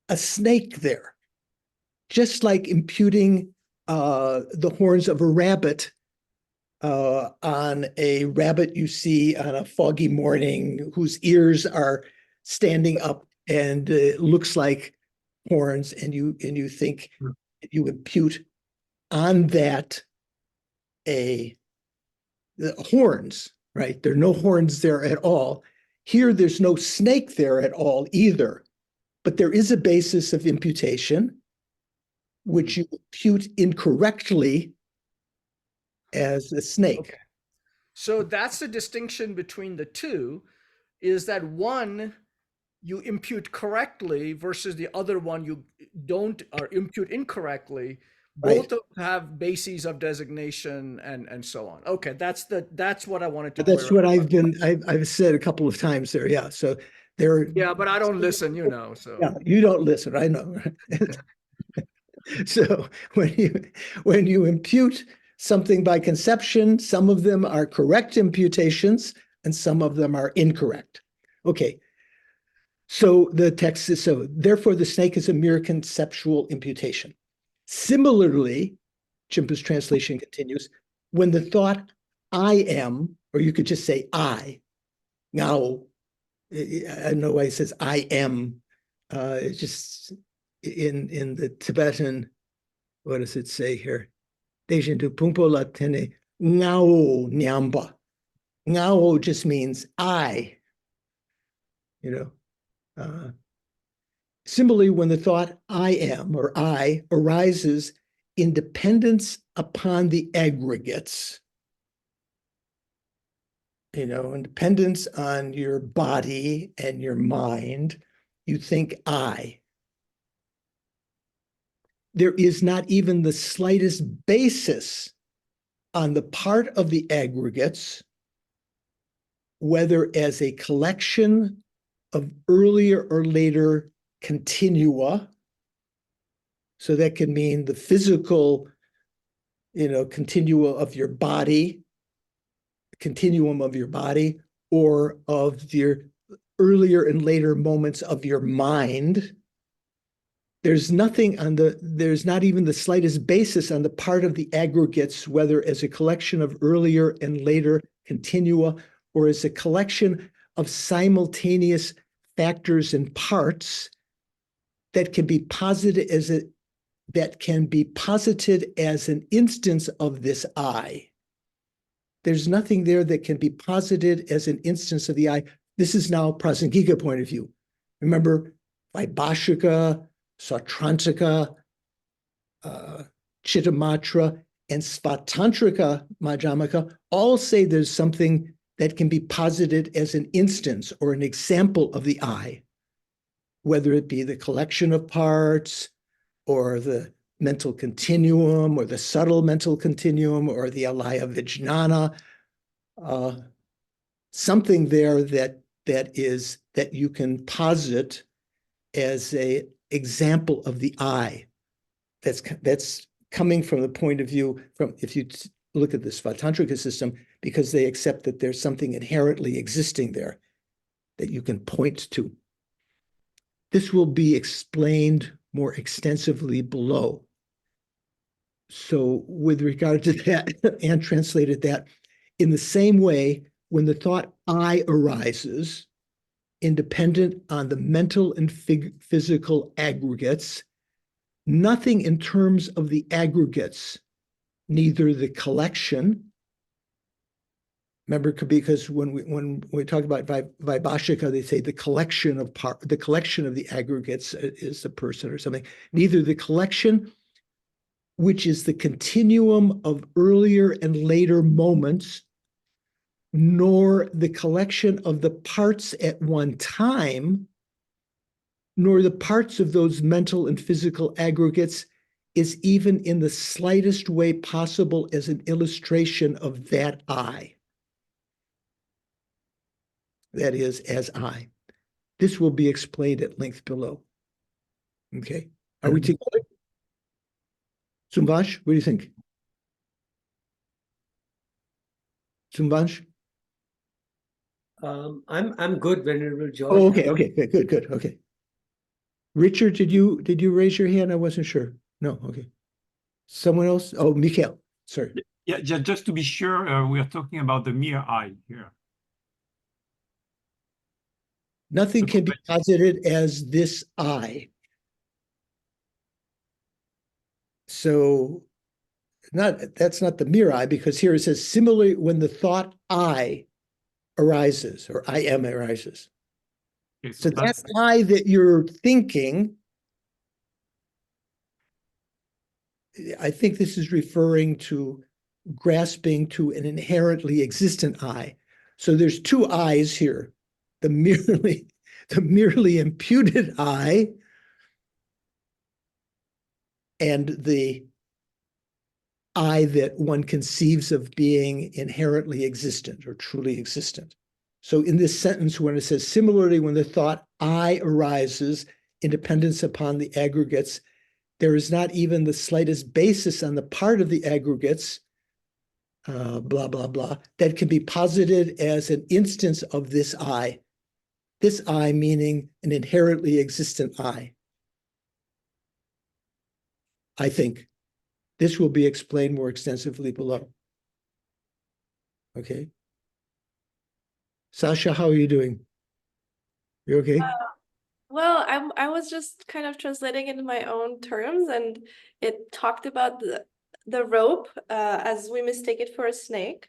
a snake there, just like imputing the horns of a rabbit on a rabbit you see on a foggy morning whose ears are standing up and looks like horns, and you think you impute on that the horns, right? There are no horns there at all. Here, there's no snake there at all either, but there is a basis of imputation, which you impute incorrectly as a snake. Okay. So that's the distinction between the two, is that one you impute correctly versus the other one you don't, or impute incorrectly. Both have bases of designation and so on. Okay, that's what I wanted to That's clarify. what I've said a couple of times there. Yeah. So there. Yeah, but I don't listen, so. Yeah, you don't listen. I know. So when you impute something by conception, some of them are correct imputations and some of them are incorrect. Okay. So the text is, so therefore the snake is a mere conceptual imputation. Similarly, Chimpa's translation continues, when the thought I am, or you could just say I, now, I know why he says I am, it's just in the Tibetan, what does it say here? Dejendu pumpo latene ngao nyamba. Ngao just means I, Similarly, when the thought I am or I arises in dependence upon the aggregates, in dependence on your body and your mind, you think I. There is not even the slightest basis on the part of the aggregates, whether as a collection of earlier or later continua. So that can mean the physical, continua of your body, continuum of your body, or of your earlier and later moments of your mind. there's nothing on there's not even the slightest basis on the part of the aggregates, whether as a collection of earlier and later continua or as a collection of simultaneous factors and parts that can be posited as an instance of this I. There's nothing there that can be posited as an instance of the I. This is now Prasangika point of view. Remember, Vaibhashika, Sautrantika, Chittamatra, and Svatantrika Madhyamaka all say there's something that can be posited as an instance or an example of the I, whether it be the collection of parts or the mental continuum or the subtle mental continuum or the alaya vijnana, something there that you can posit as a example of the I. That's coming from the point of view from, if you look at the Svatantrika system, because they accept that there's something inherently existing there that you can point to. This will be explained more extensively below. So with regard to that, Anne translated that in the same way, when the thought I arises, independent on the mental and physical aggregates, nothing in terms of the aggregates, neither the collection. Remember, because when we talk about Vaibhashika, they say the collection of the aggregates is the person or something. Neither the collection, which is the continuum of earlier and later moments, nor the collection of the parts at one time, nor the parts of those mental and physical aggregates is even in the slightest way possible as an illustration of that I. That is, as I. This will be explained at length below. Okay, are we together? Sumvansh, what do you think? Sumvansh? I'm good, Venerable George. Oh, okay, good, okay. Richard, did you raise your hand? I wasn't sure. No, okay. Someone else? Oh, Mikhail, sorry. Yeah, just to be sure, we are talking about the mere I here. Nothing can be posited as this I. So that's not the mere I, because here it says, similarly, when the thought I arises, or I am arises. Okay, So that's I that you're thinking. I think this is referring to grasping to an inherently existent I. So there's two I's here. The merely imputed I and the I that one conceives of being inherently existent or truly existent. So in this sentence, when it says, similarly, when the thought I arises in dependence upon the aggregates, there is not even the slightest basis on the part of the aggregates, blah, blah, blah, that can be posited as an instance of this I. This I meaning an inherently existent I think. This will be explained more extensively below. Okay. Sasha, how are you doing? You okay? Well, I was just kind of translating in my own terms, and it talked about the rope as we mistake it for a snake.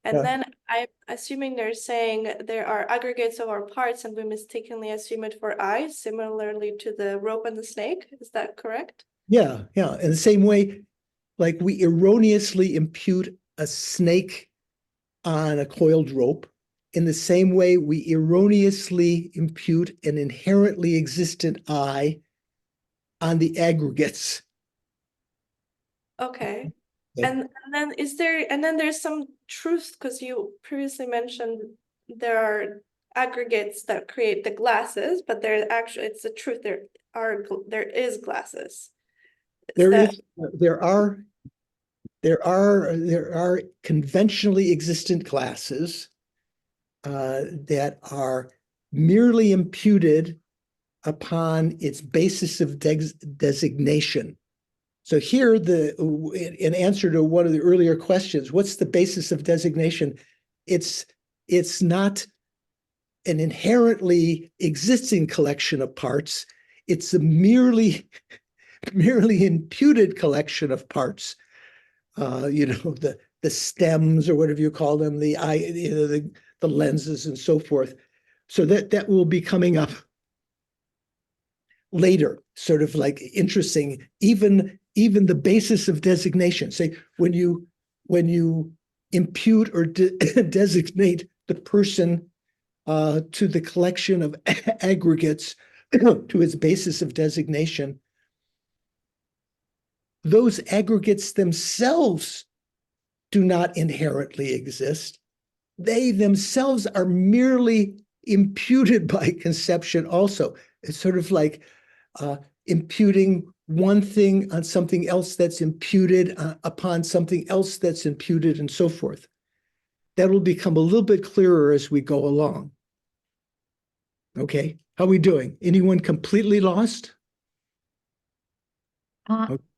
And then I'm assuming they're saying there are aggregates of our parts and we mistakenly assume it for I, similarly to the rope and the snake. Is that correct? Yeah. In the same way, like we erroneously impute a snake on a coiled rope, in the same way we erroneously impute an inherently existent I on the aggregates. Okay. Yeah. And then there's some truth, because you previously mentioned there are aggregates that create the glasses, but it's the truth, there is glasses. There are conventionally existent classes that are merely imputed upon its basis of designation. So here, in answer to one of the earlier questions, what's the basis of designation? It's not an inherently existing collection of parts. It's a merely imputed collection of parts. The stems, or whatever you call them, the eye, the lenses, and so forth. So that will be coming up later, sort of like interesting. Even the basis of designation. Say when you impute or designate the person to the collection of aggregates to its basis of designation, those aggregates themselves do not inherently exist. They themselves are merely imputed by conception also. It's sort of like imputing one thing on something else that's imputed upon something else that's imputed, and so forth. That will become a little bit clearer as we go along. Okay, how are we doing? Anyone completely lost?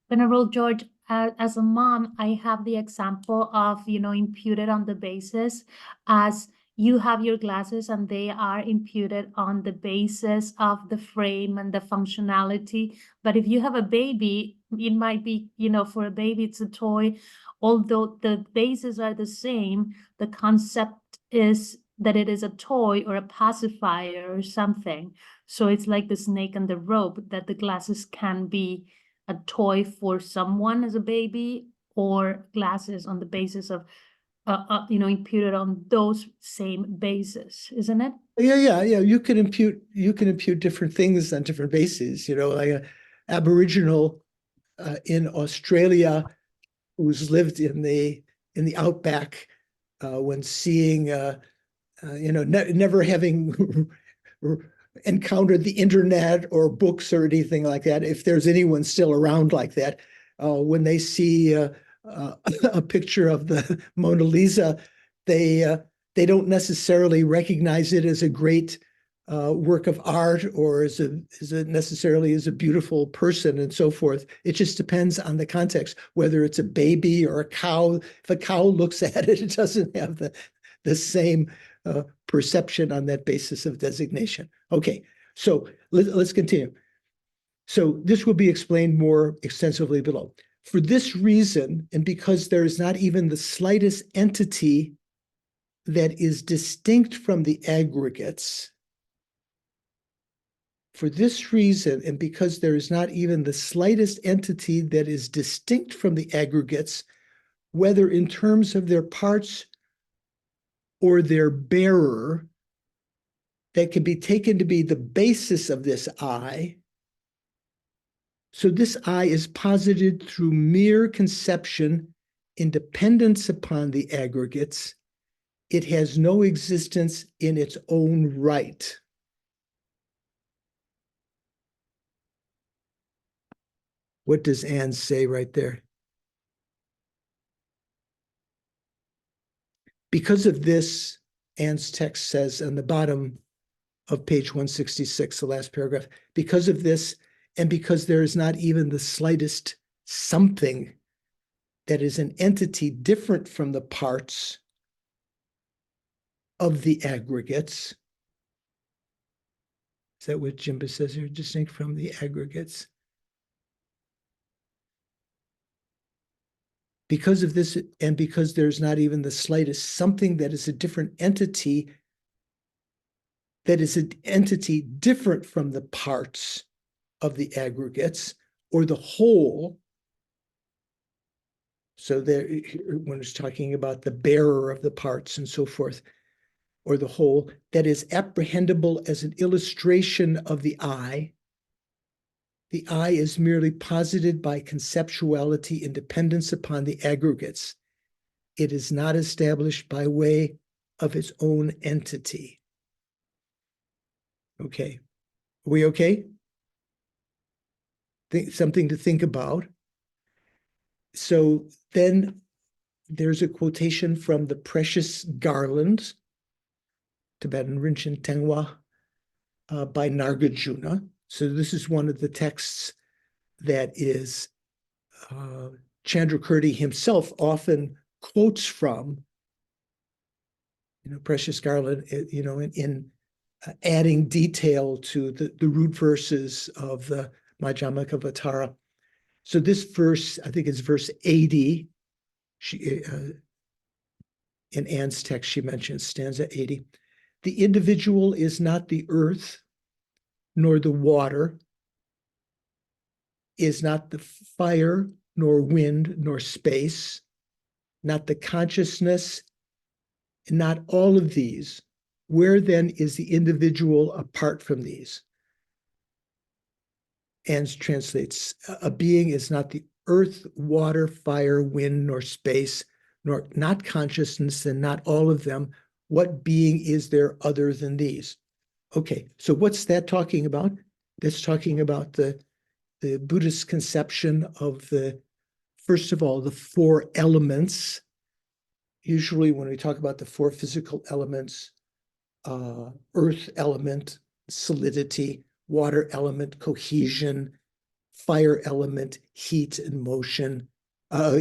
Venerable George, as a mom, I have the example of, imputed on the basis as you have your glasses and they are imputed on the basis of the frame and the functionality. But if you have a baby, it might be, for a baby, it's a toy. Although the bases are the same, the concept is that it is a toy or a pacifier or something. So it's like the snake and the rope, that the glasses can be a toy for someone as a baby, or glasses on the basis of, imputed on those same bases, isn't it? Yeah. You can impute different things on different bases. Like an Aboriginal in Australia who's lived in the outback, when seeing, never having encountered the internet or books or anything like that, if there's anyone still around like that, when they see a picture of the Mona Lisa, they don't necessarily recognize it as a great work of art, or as necessarily as a beautiful person, and so forth. It just depends on the context, whether it's a baby or a cow. If a cow looks at it, it doesn't have the same perception on that basis of designation. Okay, so let's continue. So this will be explained more extensively below. For this reason, and because there is not even the slightest entity that is distinct from the aggregates, for this reason, and because there is not even the slightest entity that is distinct from the aggregates, whether in terms of their parts or their bearer, that can be taken to be the basis of this I. So this I is posited through mere conception in dependence upon the aggregates. It has no existence in its own right. What does Anne say right there? Because of this, Anne's text says on the bottom of page 166, the last paragraph, because of this, and because there is not even the slightest something that is an entity different from the parts of the aggregates. Is that what Jimba says here? Distinct from the aggregates. Because of this, and because there's not even the slightest something that is a different entity, that is an entity different from the parts of the aggregates or the whole. So there, when it's talking about the bearer of the parts and so forth, or the whole, that is apprehendable as an illustration of the I. The I is merely posited by conceptuality in dependence upon the aggregates. It is not established by way of its own entity. Okay. Are we okay? Something to think about. So then there's a quotation from the Precious Garland, Tibetan Rinchen Tengwa, by Nagarjuna. So this is one of the texts that is Chandrakirti himself often quotes from, Precious Garland, in adding detail to the root verses of the Madhyamaka. So this verse, I think it's verse 80. In Anne's text, she mentions stanza 80. The individual is not the earth, nor the water, is not the fire, nor wind, nor space, not the consciousness, not all of these. Where then is the individual apart from these? And translates, a being is not the earth, water, fire, wind, nor space, nor not consciousness, and not all of them. What being is there other than these? Okay, so what's that talking about? That's talking about the Buddhist conception of first of all, the four elements. Usually when we talk about the four physical elements, earth element, solidity, water element, cohesion, fire element, heat and motion,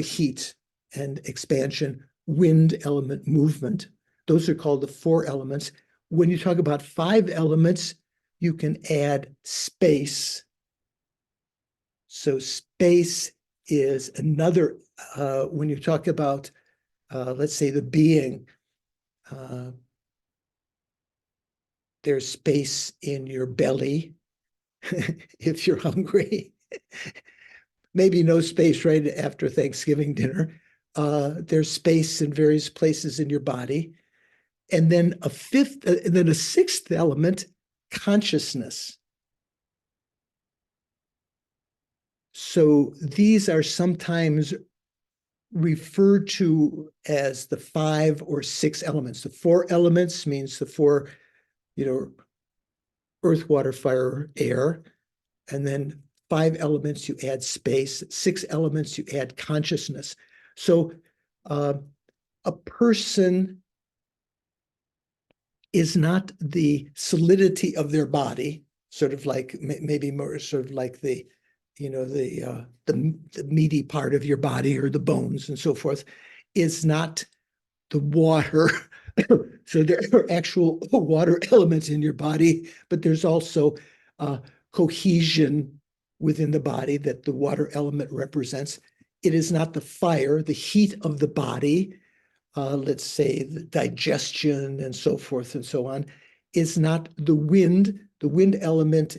heat and expansion, wind element, movement. Those are called the four elements. When you talk about five elements, you can add space. So space is another, when you talk about, let's say, the being, there's space in your belly if you're hungry. Maybe no space right after Thanksgiving dinner. There's space in various places in your body. And then a sixth element, consciousness. So these are sometimes referred to as the 5 or 6 elements. The 4 elements means the 4, earth, water, fire, air. And then 5 elements, you add space. 6 elements, you add consciousness. So a person is not the solidity of their body, sort of like maybe more sort of like the meaty part of your body or the bones and so forth, is not the water. So there are actual water elements in your body, but there's also cohesion within the body that the water element represents. It is not the fire, the heat of the body, let's say the digestion and so forth and so on, is not the wind. The wind element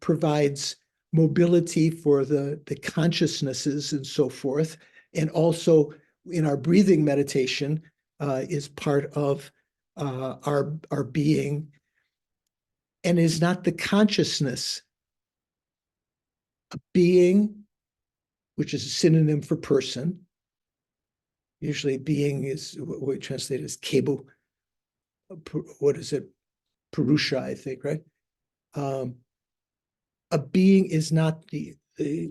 provides mobility for the consciousnesses and so forth. And also in our breathing meditation is part of our being, and is not the consciousness. A being, which is a synonym for person. Usually being is what we translate as kebu. What is it? Purusha, I think, right? A being is not the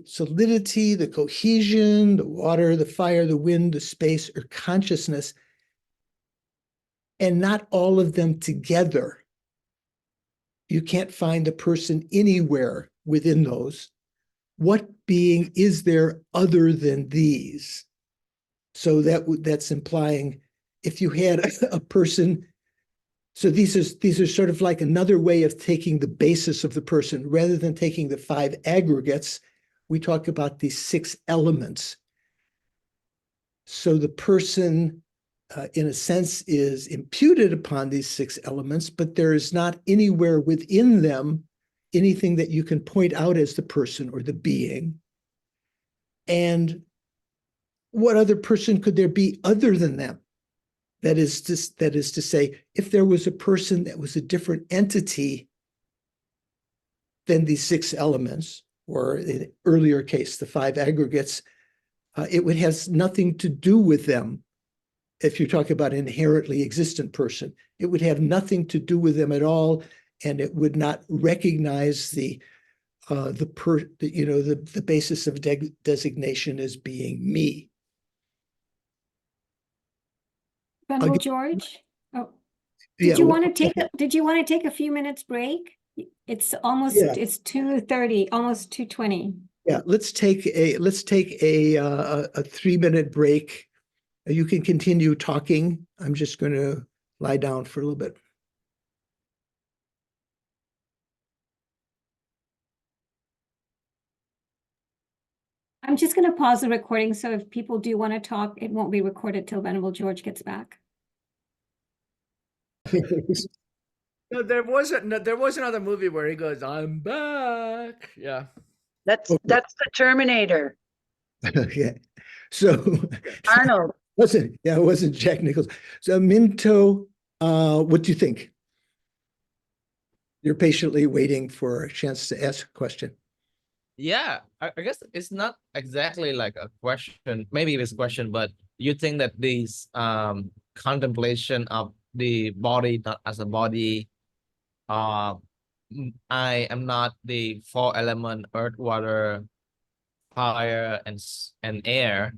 solidity, the cohesion, the water, the fire, the wind, the space, or consciousness, and not all of them together. You can't find the person anywhere within those. What being is there other than these? So that's implying if you had a person. So these are sort of like another way of taking the basis of the person. Rather than taking the 5 aggregates, we talk about these 6 elements. So the person, in a sense, is imputed upon these 6 elements, but there is not anywhere within them anything that you can point out as the person or the being. And what other person could there be other than them? That is to say, if there was a person that was a different entity than these 6 elements, or in the earlier case, the 5 aggregates, it would have nothing to do with them. If you talk about an inherently existent person, it would have nothing to do with them at all, and it would not recognize the basis of designation as being me. Venerable George, Did you want to take a few minutes break? It's almost, Yeah. it's 2:30, almost 2:20. Yeah, let's take a 3-minute break. You can continue talking. I'm just going to lie down for a little bit. I'm just going to pause the recording, so if people do want to talk, it won't be recorded till Venerable George gets back. No, there was another movie where he goes, "I'm back." Yeah. That's Okay. that's the Terminator, Okay, so Arnold. it wasn't Jack Nichols. So Minto, what do you think? You're patiently waiting for a chance to ask a question. Yeah, I guess it's not exactly like a question. Maybe it's a question, but you think that this contemplation of the body not as a body, I am not the four element, earth, water, fire, and air.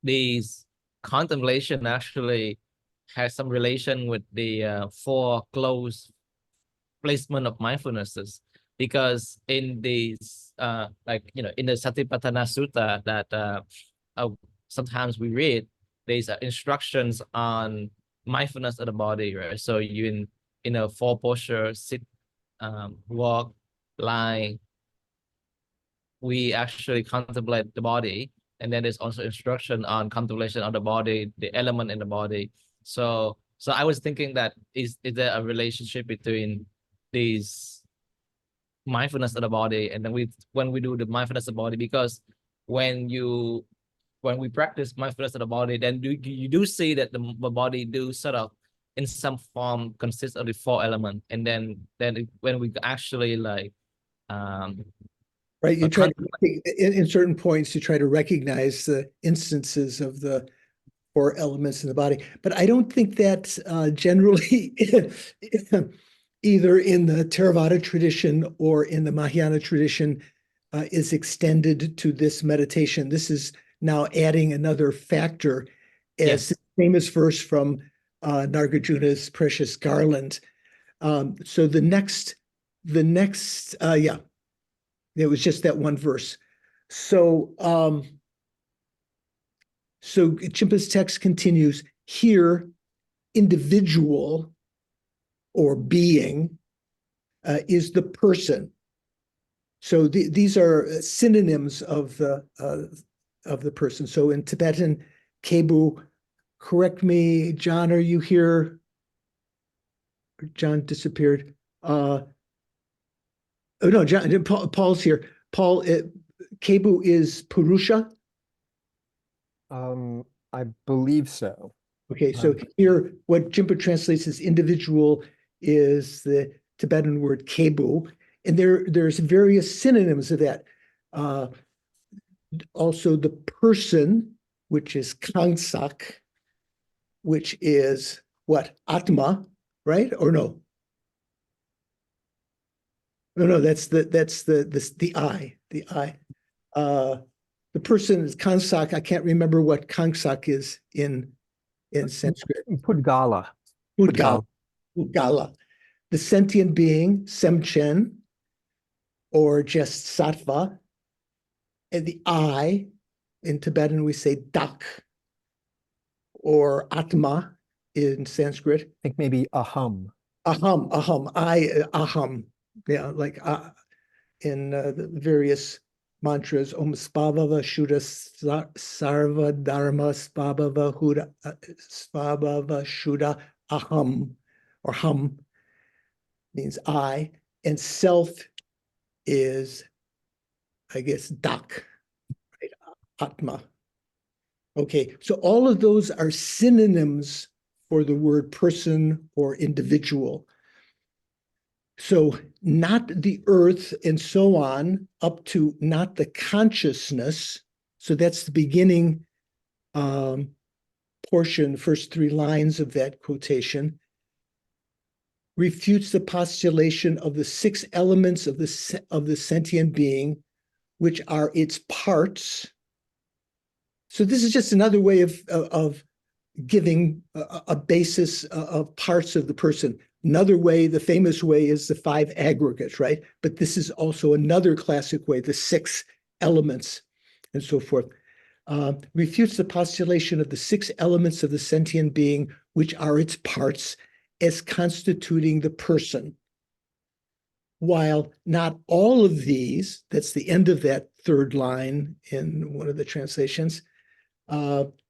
These contemplation actually has some relation with the four close placement of mindfulnesses, because in these like in the Satipatthana Sutta that sometimes we read, there's instructions on mindfulness of the body, right? So you in a four posture, sit, walk, lie, we actually contemplate the body, and then there's also instruction on contemplation of the body, the element in the body. So I was thinking that is there a relationship between these mindfulness of the body, and then when we do the mindfulness of the body, because when we practice mindfulness of the body, then you do see that the body do sort of in some form consists of the four elements, and then when we actually like right, you try to, in certain points, you try to recognize the instances of the four elements in the body, but I don't think that generally either in the Theravada tradition or in the Mahayana tradition is extended to this meditation. This is now adding another factor, as the famous verse from Nagarjuna's Precious Garland. So the next, yeah, it was just that one verse. So, so Chimpa's text continues here. Individual or being is the person. So these are synonyms of the person. So in Tibetan, Kebu, correct me, John, are you here? John disappeared. Oh no, John, Paul's here. Paul, Kebu is Purusha? I believe so. Okay, so here, what Jimpa translates as individual is the Tibetan word Kebu, and there's various synonyms of that. Also the person, which is Kangsak, which is what? Atma, right? Or no? No, that's the I, the I. The person is Kangsak. I can't remember what Kangsak is in Sanskrit. Pudgala. Pudgala. The sentient being, Semchen, or just Sattva. And the I, in Tibetan we say Dak, or Atma in Sanskrit. I think maybe Aham. Aham, Aham. Yeah, like in the various mantras, Om Spavava Shuddha Sarva Dharma Spavava Huda Spavava Shuddha Aham, or Hum means I, and self is, I guess, Dak, right? Atma. Okay, so all of those are synonyms for the word person or individual. So not the earth and so on, up to not the consciousness. So that's the beginning portion, first three lines of that quotation, refutes the postulation of the six elements of the sentient being, which are its parts. So this is just another way of giving a basis of parts of the person. Another way, the famous way, is the 5 aggregates, right? But this is also another classic way, the 6 elements and so forth. Refutes the postulation of the 6 elements of the sentient being, which are its parts, as constituting the person. While not all of these, that's the end of that 3rd line in one of the translations,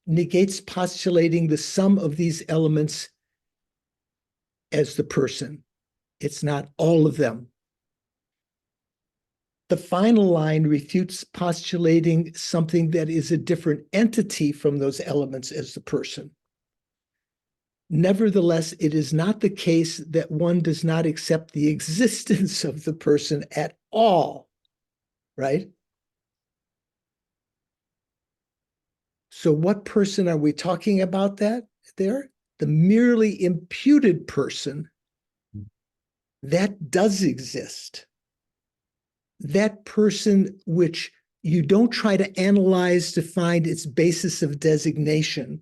negates postulating the sum of these elements as the person. It's not all of them. The final line refutes postulating something that is a different entity from those elements as the person. Nevertheless, it is not the case that one does not accept the existence of the person at all, right? So what person are we talking about there? The merely imputed person. That does exist. That person which you don't try to analyze to find its basis of designation.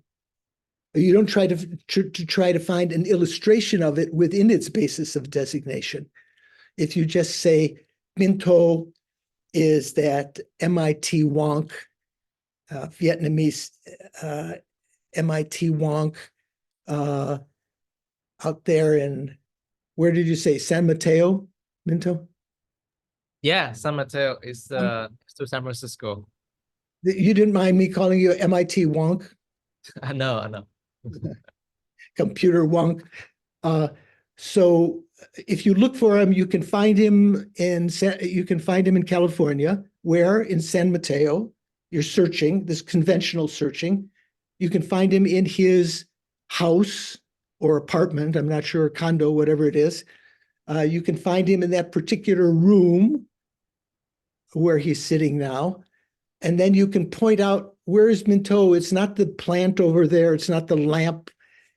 You don't try to find an illustration of it within its basis of designation. If you just say Minto is that MIT wonk, Vietnamese MIT wonk out there in, where did you say, San Mateo, Minto? Yeah, San Mateo is to San Francisco. You didn't mind me calling you MIT wonk? I know. Computer wonk. So if you look for him, you can find him in California. Where? In San Mateo. You're searching, this conventional searching. You can find him in his house or apartment, I'm not sure, condo, whatever it is. You can find him in that particular room where he's sitting now. And then you can point out, where is Minto? It's not the plant over there. It's not the lamp.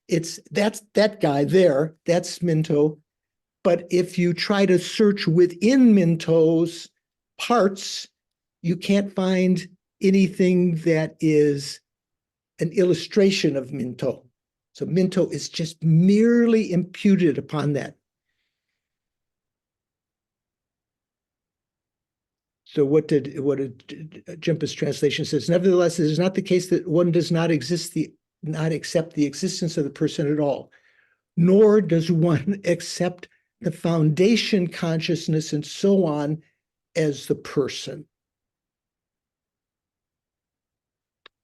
That's that guy there. That's Minto. But if you try to search within Minto's parts, you can't find anything that is an illustration of Minto. So Minto is just merely imputed upon that. So what did Jimpa's translation says? Nevertheless, it is not the case that one does not accept the existence of the person at all, nor does one accept the foundation consciousness and so on as the person.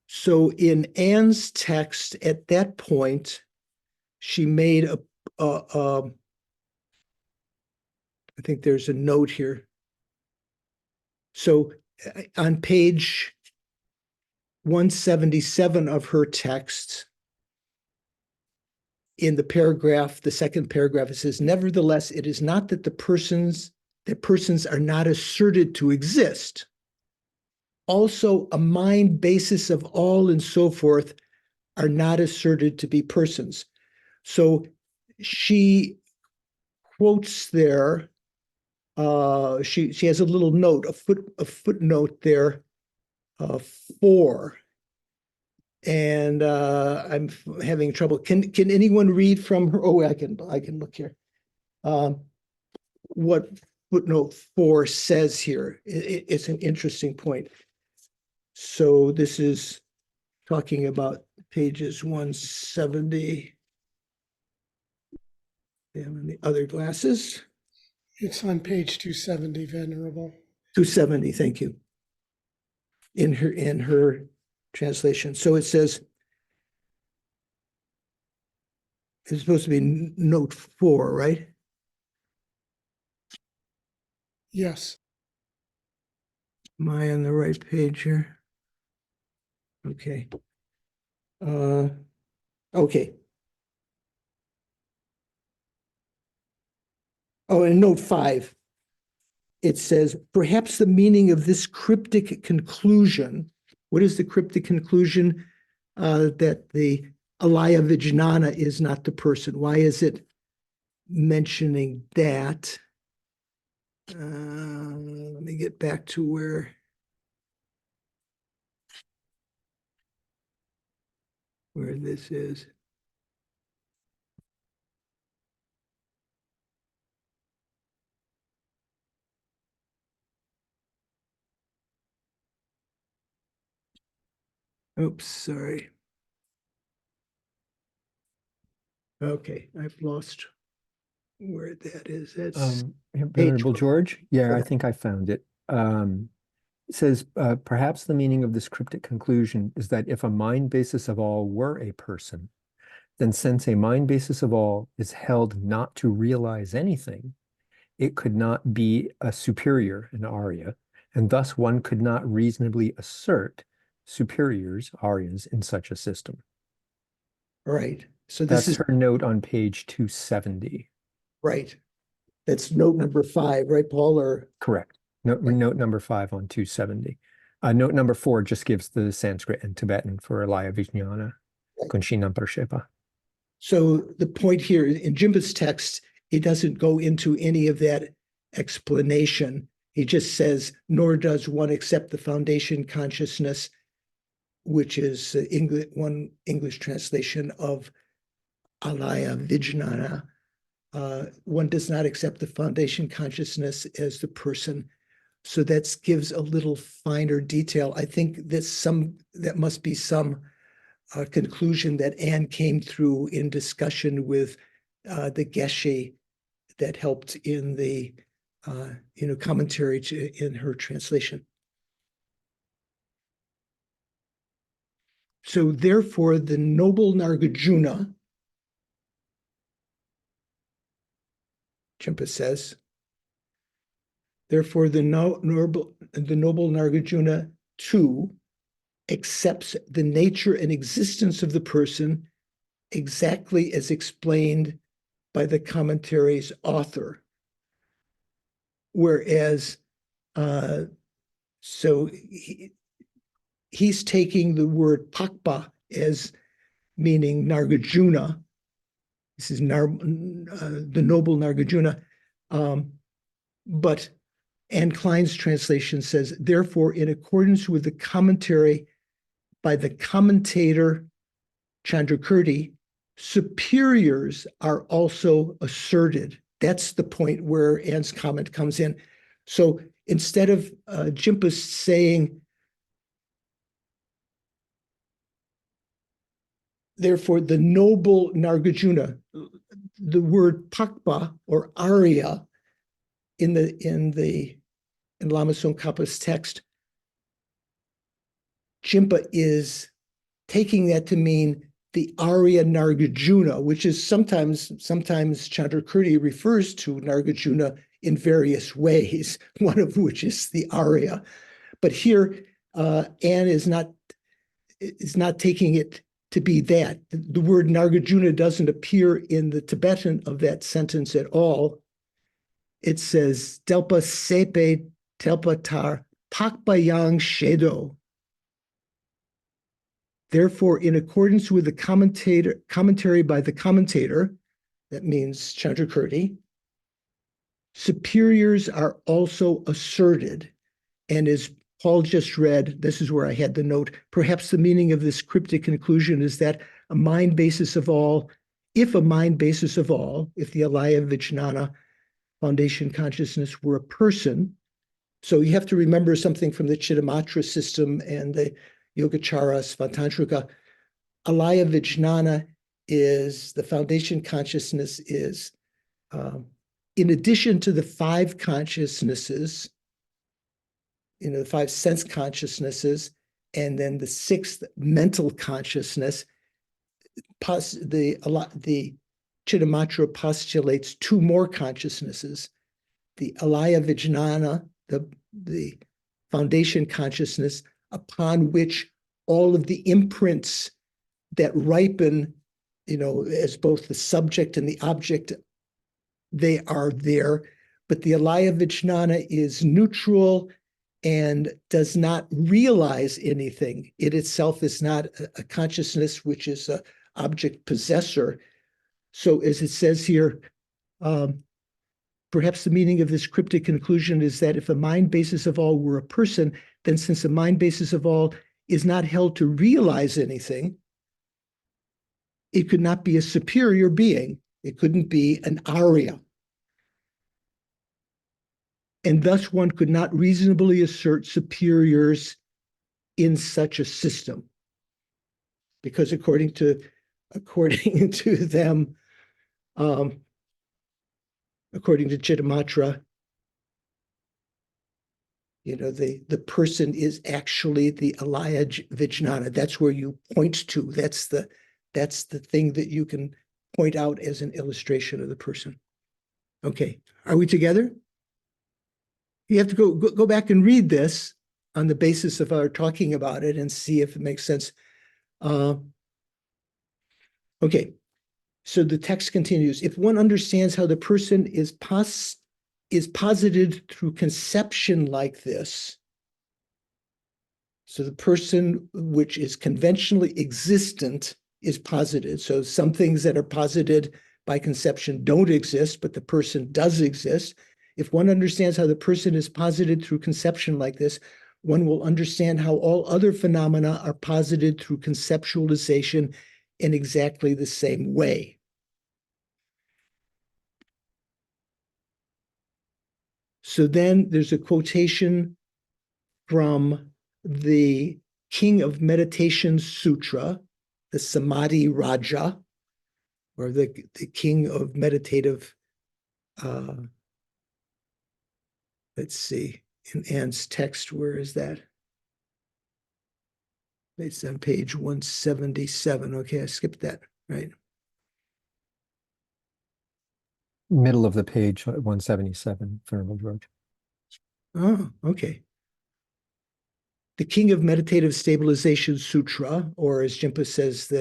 So in Anne's text, at that point, she made I think there's a note here. So on page 177 of her text, in the paragraph, the 2nd paragraph, it says, nevertheless, it is not that persons are not asserted to exist. Also, a mind basis of all and so forth are not asserted to be persons. So she quotes there, she has a little note, a footnote there, 4. And I'm having trouble. Can anyone read from her? Oh, I can look here. What footnote 4 says here? It's an interesting point. So this is talking about pages 170. And the other glasses. It's on page 270, Venerable. 270, thank you. In her translation. So it says, it's supposed to be note 4, right? Yes. Am I on the right page here? Okay. Okay. Oh, in note 5, it says, perhaps the meaning of this cryptic conclusion. What is the cryptic conclusion? That the alaya vijnana is not the person. Why is it mentioning that? Let me get back to where this is. Oops, sorry. Okay, I've lost where that is. That's Venerable page- George, yeah, I Okay. think I found it. It says, perhaps the meaning of this cryptic conclusion is that if a mind basis of all were a person, then since a mind basis of all is held not to realize anything, it could not be a superior, an Arya, and thus one could not reasonably assert superiors, Aryas, in such a system. Right. So this That's is her note on page 270. right. That's note number 5, right, Paul? Or Correct. Note number 5 on 270. Note number 4 just gives the Sanskrit and Tibetan for Alaya Vijnana, Kunshinam Parshepa. so the point here in Jimba's text, he doesn't go into any of that explanation. He just says, nor does one accept the foundation consciousness, which is one English translation of Alaya Vijnana. One does not accept the foundation consciousness as the person. So that gives a little finer detail. I think that must be some conclusion that Anne came through in discussion with the Geshe that helped in the commentary in her translation. So therefore, the noble Nagarjuna, Chimpa says, therefore the noble Nagarjuna too accepts the nature and existence of the person exactly as explained by the commentary's author. Whereas, so he's taking the word Khapa as meaning Nagarjuna. This is the noble Nagarjuna. But Anne Klein's translation says, therefore, in accordance with the commentary by the commentator Chandrakirti, superiors are also asserted. That's the point where Anne's comment comes in. So instead of Jimpa saying, therefore, the noble Nagarjuna, the word Pakpa or Arya in Lama Tsongkhapa's text, Jimpa is taking that to mean the Arya Nagarjuna, which is sometimes Chandrakirti refers to Nagarjuna in various ways, one of which is the Arya. But here, Anne is not taking it to be that. The word Nagarjuna doesn't appear in the Tibetan of that sentence at all. It says, Delpa sepe telpa tar pakbayang shedo. Therefore, in accordance with the commentary by the commentator, that means Chandrakirti, superiors are also asserted. And as Paul just read, this is where I had the note, perhaps the meaning of this cryptic conclusion is that a mind basis of all, if the Alaya Vijnana foundation consciousness were a person, so you have to remember something from the Chittamatra system and the Yogacara Svatantrika. Alaya Vijnana is, the foundation consciousness is, in addition to the 5 consciousnesses, the 5 sense consciousnesses, and then the 6th mental consciousness, the Chittamatra postulates 2 more consciousnesses. The Alaya Vijnana, the foundation consciousness, upon which all of the imprints that ripen, as both the subject and the object, they are there. But the Alaya Vijnana is neutral and does not realize anything. It itself is not a consciousness which is an object possessor. So as it says here, perhaps the meaning of this cryptic conclusion is that if the mind basis of all were a person, then since the mind basis of all is not held to realize anything, it could not be a superior being. It couldn't be an Arya. And thus one could not reasonably assert superiors in such a system. because according to them, according to Chittamatra, the person is actually the alaya vijnana. That's where you point to. That's the thing that you can point out as an illustration of the person. Okay, are we together? You have to go back and read this on the basis of our talking about it and see if it makes sense. Okay, so the text continues. If one understands how the person is posited through conception like this, so the person which is conventionally existent is posited. So some things that are posited by conception don't exist, but the person does exist. If one understands how the person is posited through conception like this, one will understand how all other phenomena are posited through conceptualization in exactly the same way. So then there's a quotation from the King of Meditation Sutra, the Samadhi Raja, or the King of Meditative, let's see, in Anne's text, where is that? It's on page 177. Okay, I skipped that, right? Middle of the page, 177, Venerable George. Oh, okay. The King of Meditative Stabilization Sutra, or as Jimpa says,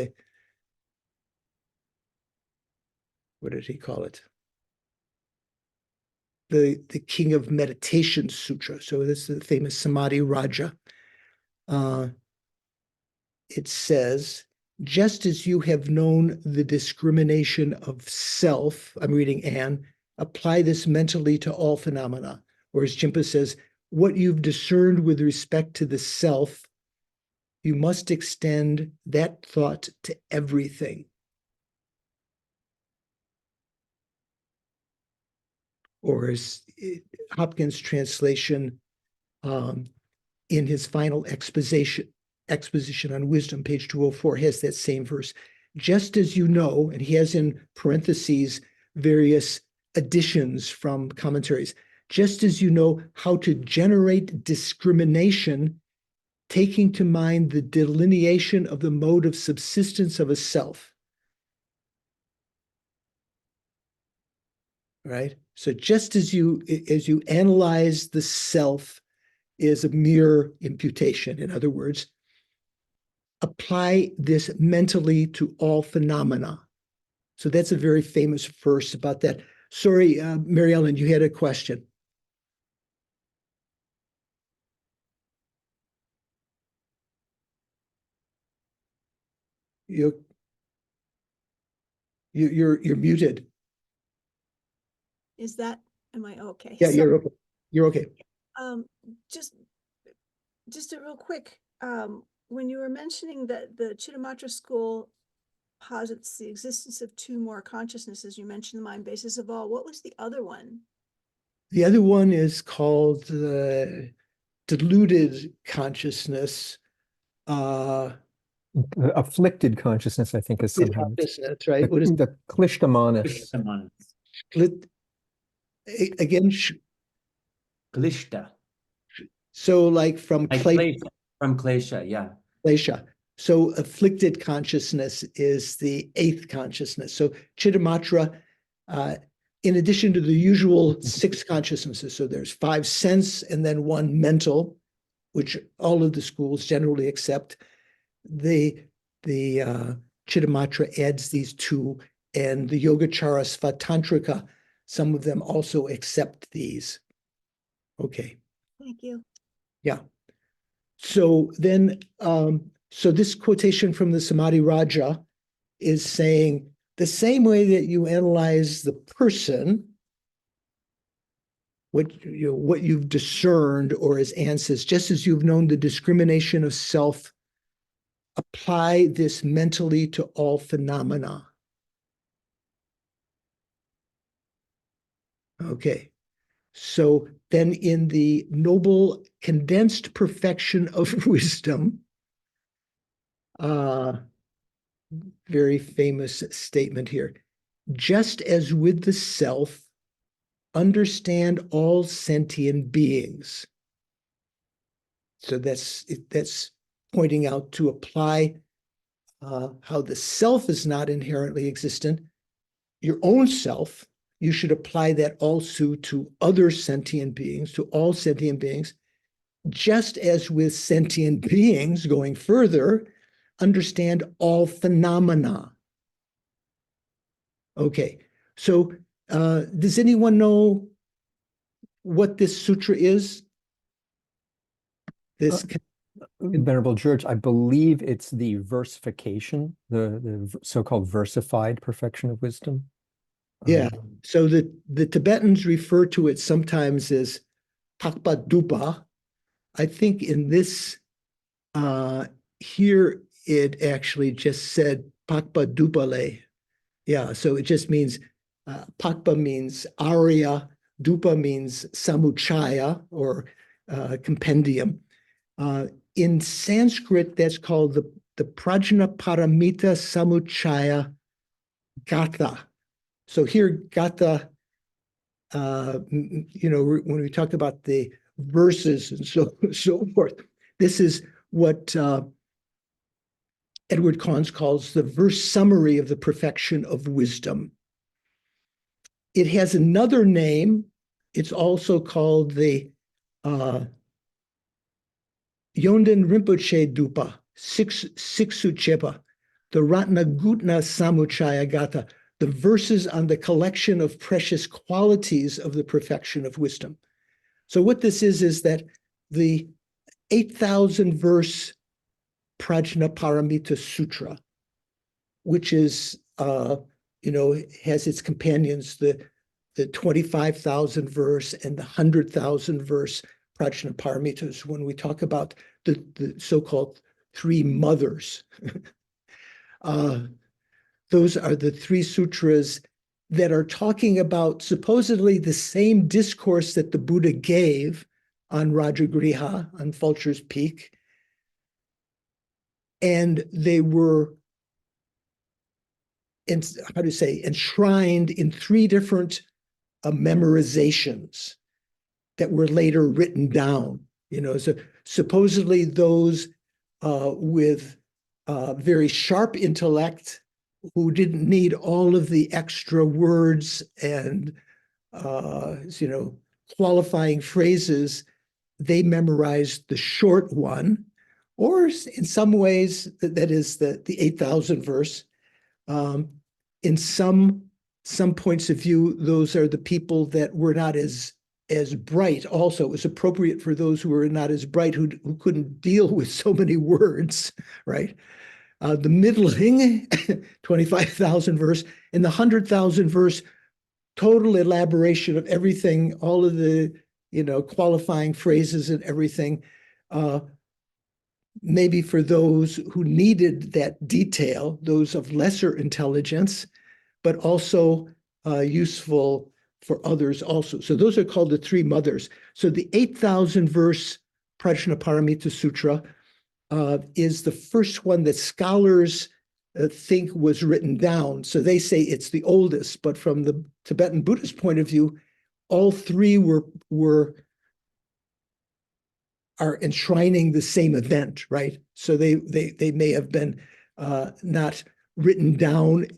what did he call it? The King of Meditation Sutra. So this is the famous Samadhi Raja. It says, just as you have known the discrimination of self, I'm reading Anne, apply this mentally to all phenomena. Whereas Jimpa says, what you've discerned with respect to the self, you must extend that thought to everything. Or as Hopkins' translation in his final exposition on wisdom, page 204, has that same verse. Just as you know, and he has in parentheses various additions from commentaries, just as you know how to generate discrimination, taking to mind the delineation of the mode of subsistence of a self. Right? So just as you analyze the self is a mere imputation, in other words, apply this mentally to all phenomena. So that's a very famous verse about that. Sorry, Mary Ellen, you had a question. You're muted. Am I okay? Yeah, you're okay. You're okay. Just a real quick, when you were mentioning that the Chittamatra school posits the existence of two more consciousnesses, you mentioned the mind basis of all. What was the other one? The other one is called the deluded consciousness. Afflicted consciousness, I think, is somehow. That's right. What is the Klishta-manas? Split again? Klishta. So like from Klesha. From Klesha, yeah. Klesha. So afflicted consciousness is the eighth consciousness. So Chittamatra, in addition to the usual six consciousnesses, so there's five sense and then one mental, which all of the schools generally accept. The Chittamatra adds these two, and the Yogacara Svatantrika, some of them also accept these. Okay. Thank you. Yeah. So then, so this quotation from the Samadhi Raja is saying the same way that you analyze the person, what you've discerned, or as Anne says, just as you've known the discrimination of self, apply this mentally to all phenomena. Okay. So then in the noble condensed perfection of wisdom, very famous statement here. Just as with the self, understand all sentient beings. So that's pointing out to apply how the self is not inherently existent. Your own self, you should apply that also to other sentient beings, to all sentient beings. Just as with sentient beings, going further, understand all phenomena. Okay, so does anyone know what this sutra is? This Venerable George, I believe it's the versification, the so-called versified perfection of wisdom. Yeah, so the Tibetans refer to it sometimes as Khapa Dupa. I think in this, here it actually just said Pakpa Dupale. Yeah, so it just means, Pakpa means Arya, Dupa means Samuchaya or compendium. In Sanskrit, that's called the Prajna Paramita Samuchaya Gatha. So here, Gatha, you know, when we talk about the verses and so forth, this is what Edward Conze calls the verse summary of the perfection of wisdom. It has another name. It's also called the Yondan Rinpoche Dupa, Siksuchepa, the Ratnagutna Samuchaya Gatha, the verses on the collection of precious qualities of the perfection of wisdom. So what this is that the 8,000 verse Prajna Paramita Sutra, which is, you know, has its companions, the 25,000 verse and the 100,000 verse Prajna Paramitas, when we talk about the so-called three mothers. Those are the three sutras that are talking about supposedly the same discourse that the Buddha gave on Rajagriha, on Vulture's Peak. And they were, enshrined in three different memorizations that were later written down. You know, so supposedly those with very sharp intellect who didn't need all of the extra words and, you know, qualifying phrases, they memorized the short one, or in some ways, that is the 8,000 verse. In some points of view, those are the people that were not as bright. Also, it was appropriate for those who were not as bright, who couldn't deal with so many words, right? The middling, 25,000 verse, and the 100,000 verse, total elaboration of everything, all of the, you know, qualifying phrases and everything. Maybe for those who needed that detail, those of lesser intelligence, but also useful for others also. So those are called the three mothers. So the 8,000 verse Prajna Paramita Sutra is the first one that scholars think was written down. So they say it's the oldest, but from the Tibetan Buddhist point of view, all three are enshrining the same event, right? So they may have been not written down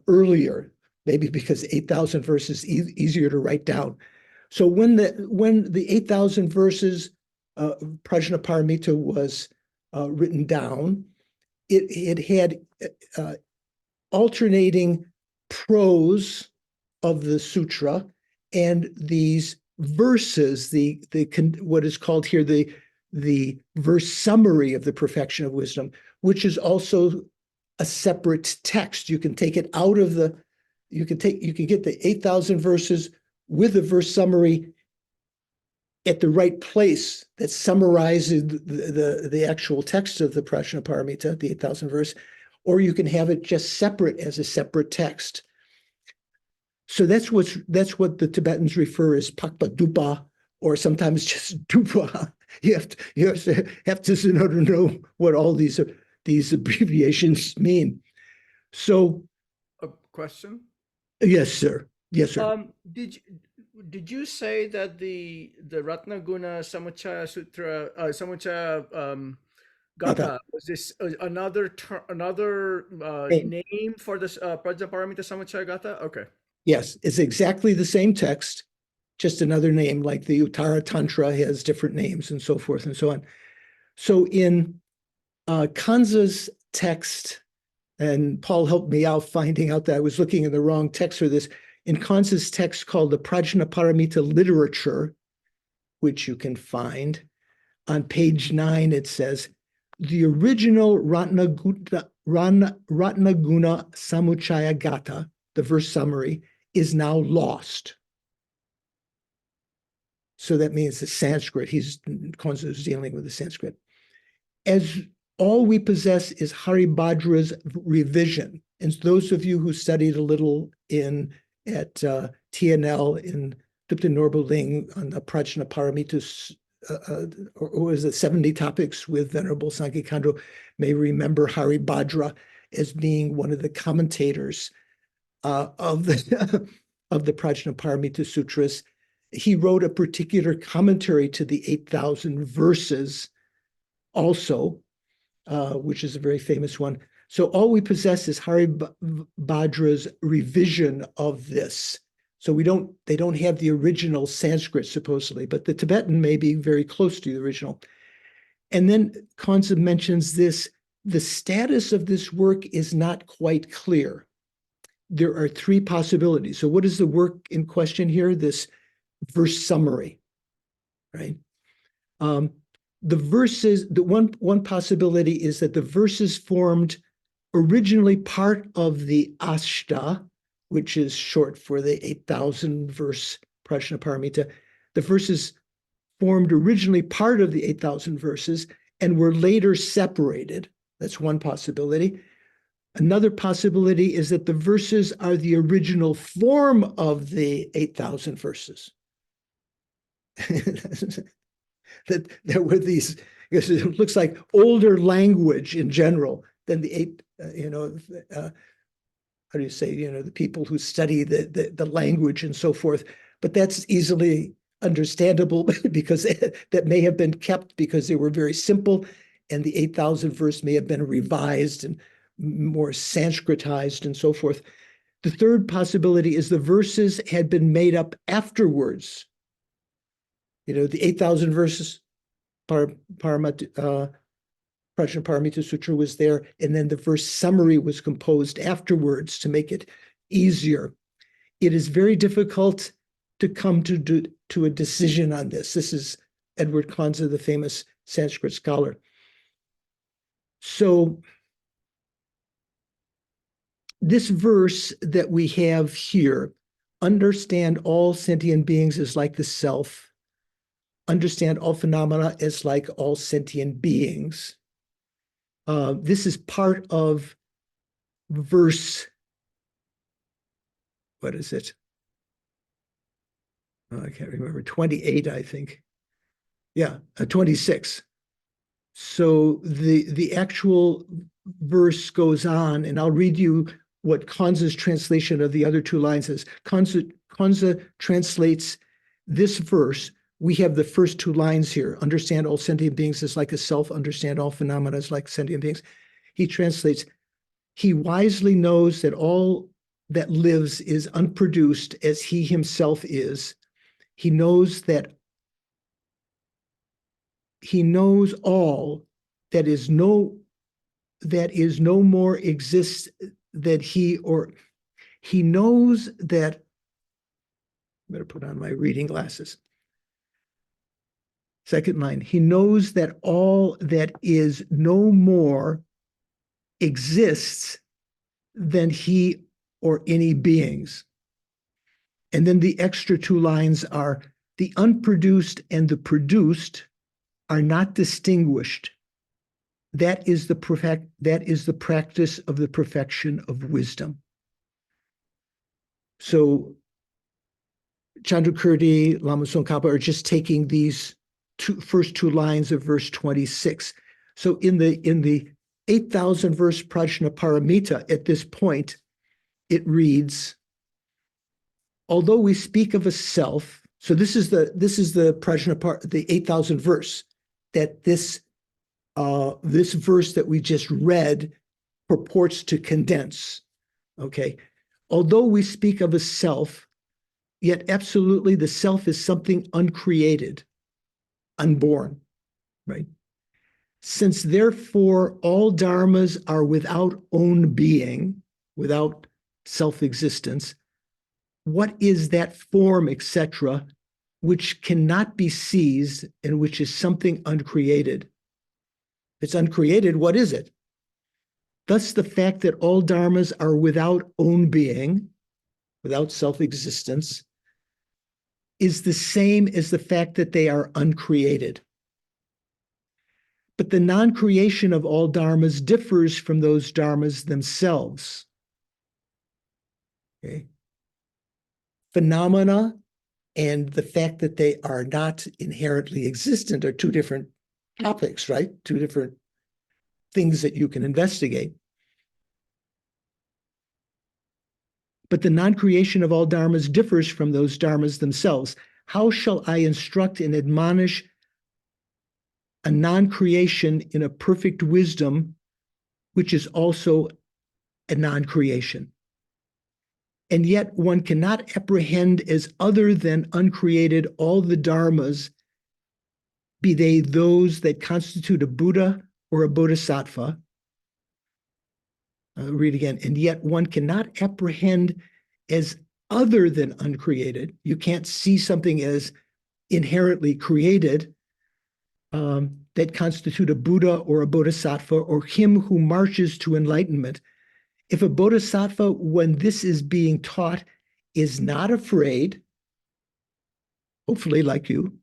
earlier, maybe because 8,000 verses easier to write down. So when the 8,000 verses Prajna Paramita was written down, it had alternating prose of the sutra and these verses, what is called here the verse summary of the perfection of wisdom, which is also a separate text. You can take it out of you can get the 8,000 verses with the verse summary at the right place that summarizes the actual text of the Prajna Paramita, the 8,000 verse, or you can have it just separate as a separate text. So that's what the Tibetans refer as Pakpa Dupa, or sometimes just Dupa. You have to know what all these these abbreviations mean. So, A question? yes, sir. Yes, sir. Did you say that the Ratnaguna Samuchaya Sutra, Samuchaya Gatha, was this another name for this Prajnaparamita Samuchaya Gatha? Okay. Yes, it's exactly the same text, just another name, like the Uttara Tantra has different names and so forth and so on. So in Kanza's text, and Paul helped me out finding out that I was looking in the wrong text for this, in Kanza's text called the Prajnaparamita Literature, which you can find, on page 9, it says, the original Ratnaguna Samuchaya Gatha, the verse summary, is now lost. So that means the Sanskrit. Kanza is dealing with the Sanskrit. As all we possess is Haribhadra's revision. And those of you who studied a little at TNL in Dupta Norbaling on the Prajnaparamita, or was it 70 topics with Venerable Sankhya Khandro, may remember Haribhadra as being one of the commentators of the Prajnaparamita Sutras. He wrote a particular commentary to the 8,000 verses also, which is a very famous one. So all we possess is Haribhadra's revision of this. So they don't have the original Sanskrit supposedly, but the Tibetan may be very close to the original. And then Kanza mentions this, the status of this work is not quite clear. There are 3 possibilities. So what is the work in question here? This verse summary, right? The verses, the one possibility is that the verses formed originally part of the Ashta, which is short for the 8,000 verse Prajnaparamita. The verses formed originally part of the 8,000 verses and were later separated. That's one possibility. Another possibility is that the verses are the original form of the 8,000 verses. that were these, because it looks like older language in general than the how do you say, the people who study the language and so forth. But that's easily understandable because that may have been kept because they were very simple, and the 8,000 verse may have been revised and more Sanskritized and so forth. The third possibility is the verses had been made up afterwards. The 8,000 verses, Prajnaparamita Sutra was there, and then the verse summary was composed afterwards to make it easier. It is very difficult to come to a decision on this. This is Edward Kanza, the famous Sanskrit scholar. So this verse that we have here, understand all sentient beings as like the self, understand all phenomena as like all sentient beings. This is part of verse, what is it? Oh, I can't remember, 28, I think. Yeah, 26. So the actual verse goes on, and I'll read you what Kanza's translation of the other 2 lines is. Kanza translates this verse. We have the first 2 lines here. Understand all sentient beings as like a self, understand all phenomena as like sentient beings. He translates, he wisely knows that all that lives is unproduced as he himself is. He knows all that is no more exists that he knows that, I'm going to put on my reading glasses. Second line, he knows that all that is no more exists than he or any beings. And then the extra 2 lines are, the unproduced and the produced are not distinguished. That is the practice of the perfection of wisdom. So Chandrakirti, Lama Tsong Khapa are just taking these first 2 lines of verse 26. So in the 8,000 verse Prajnaparamita at this point, it reads, although we speak of a self, so this is the the 8,000 verse that this verse that we just read purports to condense. Okay, although we speak of a self, yet absolutely the self is something uncreated, unborn, right? Since therefore all dharmas are without own being, without self-existence, what is that form, etc., which cannot be seized and which is something uncreated? If it's uncreated, what is it? Thus, the fact that all dharmas are without own being, without self-existence, is the same as the fact that they are uncreated. But the non-creation of all dharmas differs from those dharmas themselves. Okay. Phenomena and the fact that they are not inherently existent are two different topics, right? Two different things that you can investigate. But the non-creation of all dharmas differs from those dharmas themselves. How shall I instruct and admonish a non-creation in a perfect wisdom, which is also a non-creation? And yet one cannot apprehend as other than uncreated all the dharmas, be they those that constitute a Buddha or a Bodhisattva. Read again. And yet one cannot apprehend as other than uncreated. You can't see something as inherently created that constitute a Buddha or a Bodhisattva or him who marches to enlightenment. If a Bodhisattva, when this is being taught, is not afraid, hopefully like you,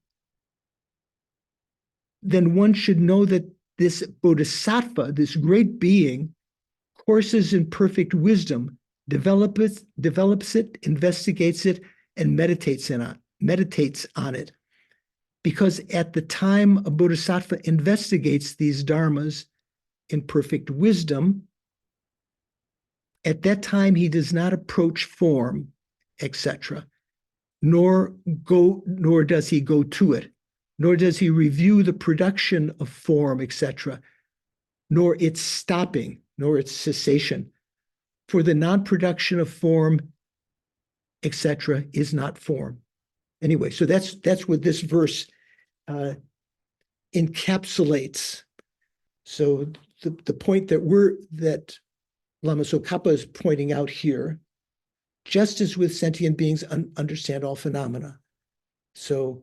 then one should know that this Bodhisattva, this great being, courses in perfect wisdom, develops it, investigates it, and meditates on it. Because at the time a Bodhisattva investigates these dharmas in perfect wisdom, at that time he does not approach form, etc., nor does he go to it, nor does he review the production of form, etc., nor its stopping, nor its cessation. For the non-production of form, etc., is not form. Anyway, so that's what this verse encapsulates. So the point that Lama Tsongkhapa is pointing out here, just as with sentient beings understand all phenomena. So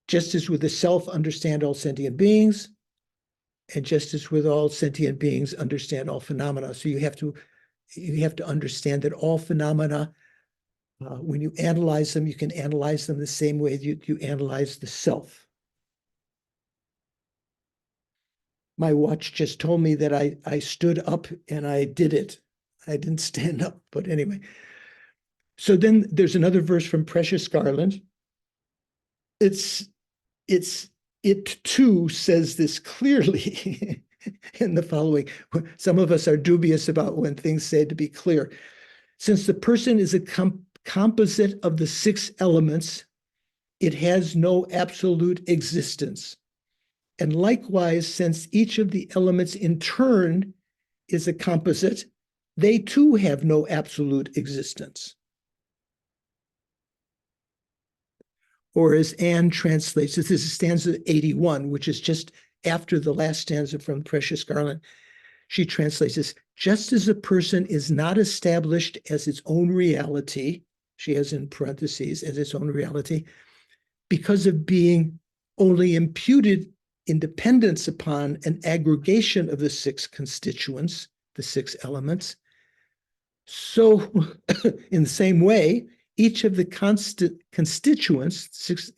just as with the self understand all sentient beings, and just as with all sentient beings understand all phenomena. So you have to understand that all phenomena, when you analyze them, you can analyze them the same way you analyze the self. My watch just told me that I stood up and I did it. I didn't stand up, but anyway. So then there's another verse from Precious Garland. It too says this clearly in the following. Some of us are dubious about when things say to be clear. Since the person is a composite of the 6 elements, it has no absolute existence. And likewise, since each of the elements in turn is a composite, they too have no absolute existence. Or as Anne translates, this is stanza 81, which is just after the last stanza from Precious Garland. She translates this, just as a person is not established as its own reality, she has in parentheses, as its own reality, because of being only imputed independence upon an aggregation of the 6 constituents, the 6 elements. So in the same way, each of the constituents,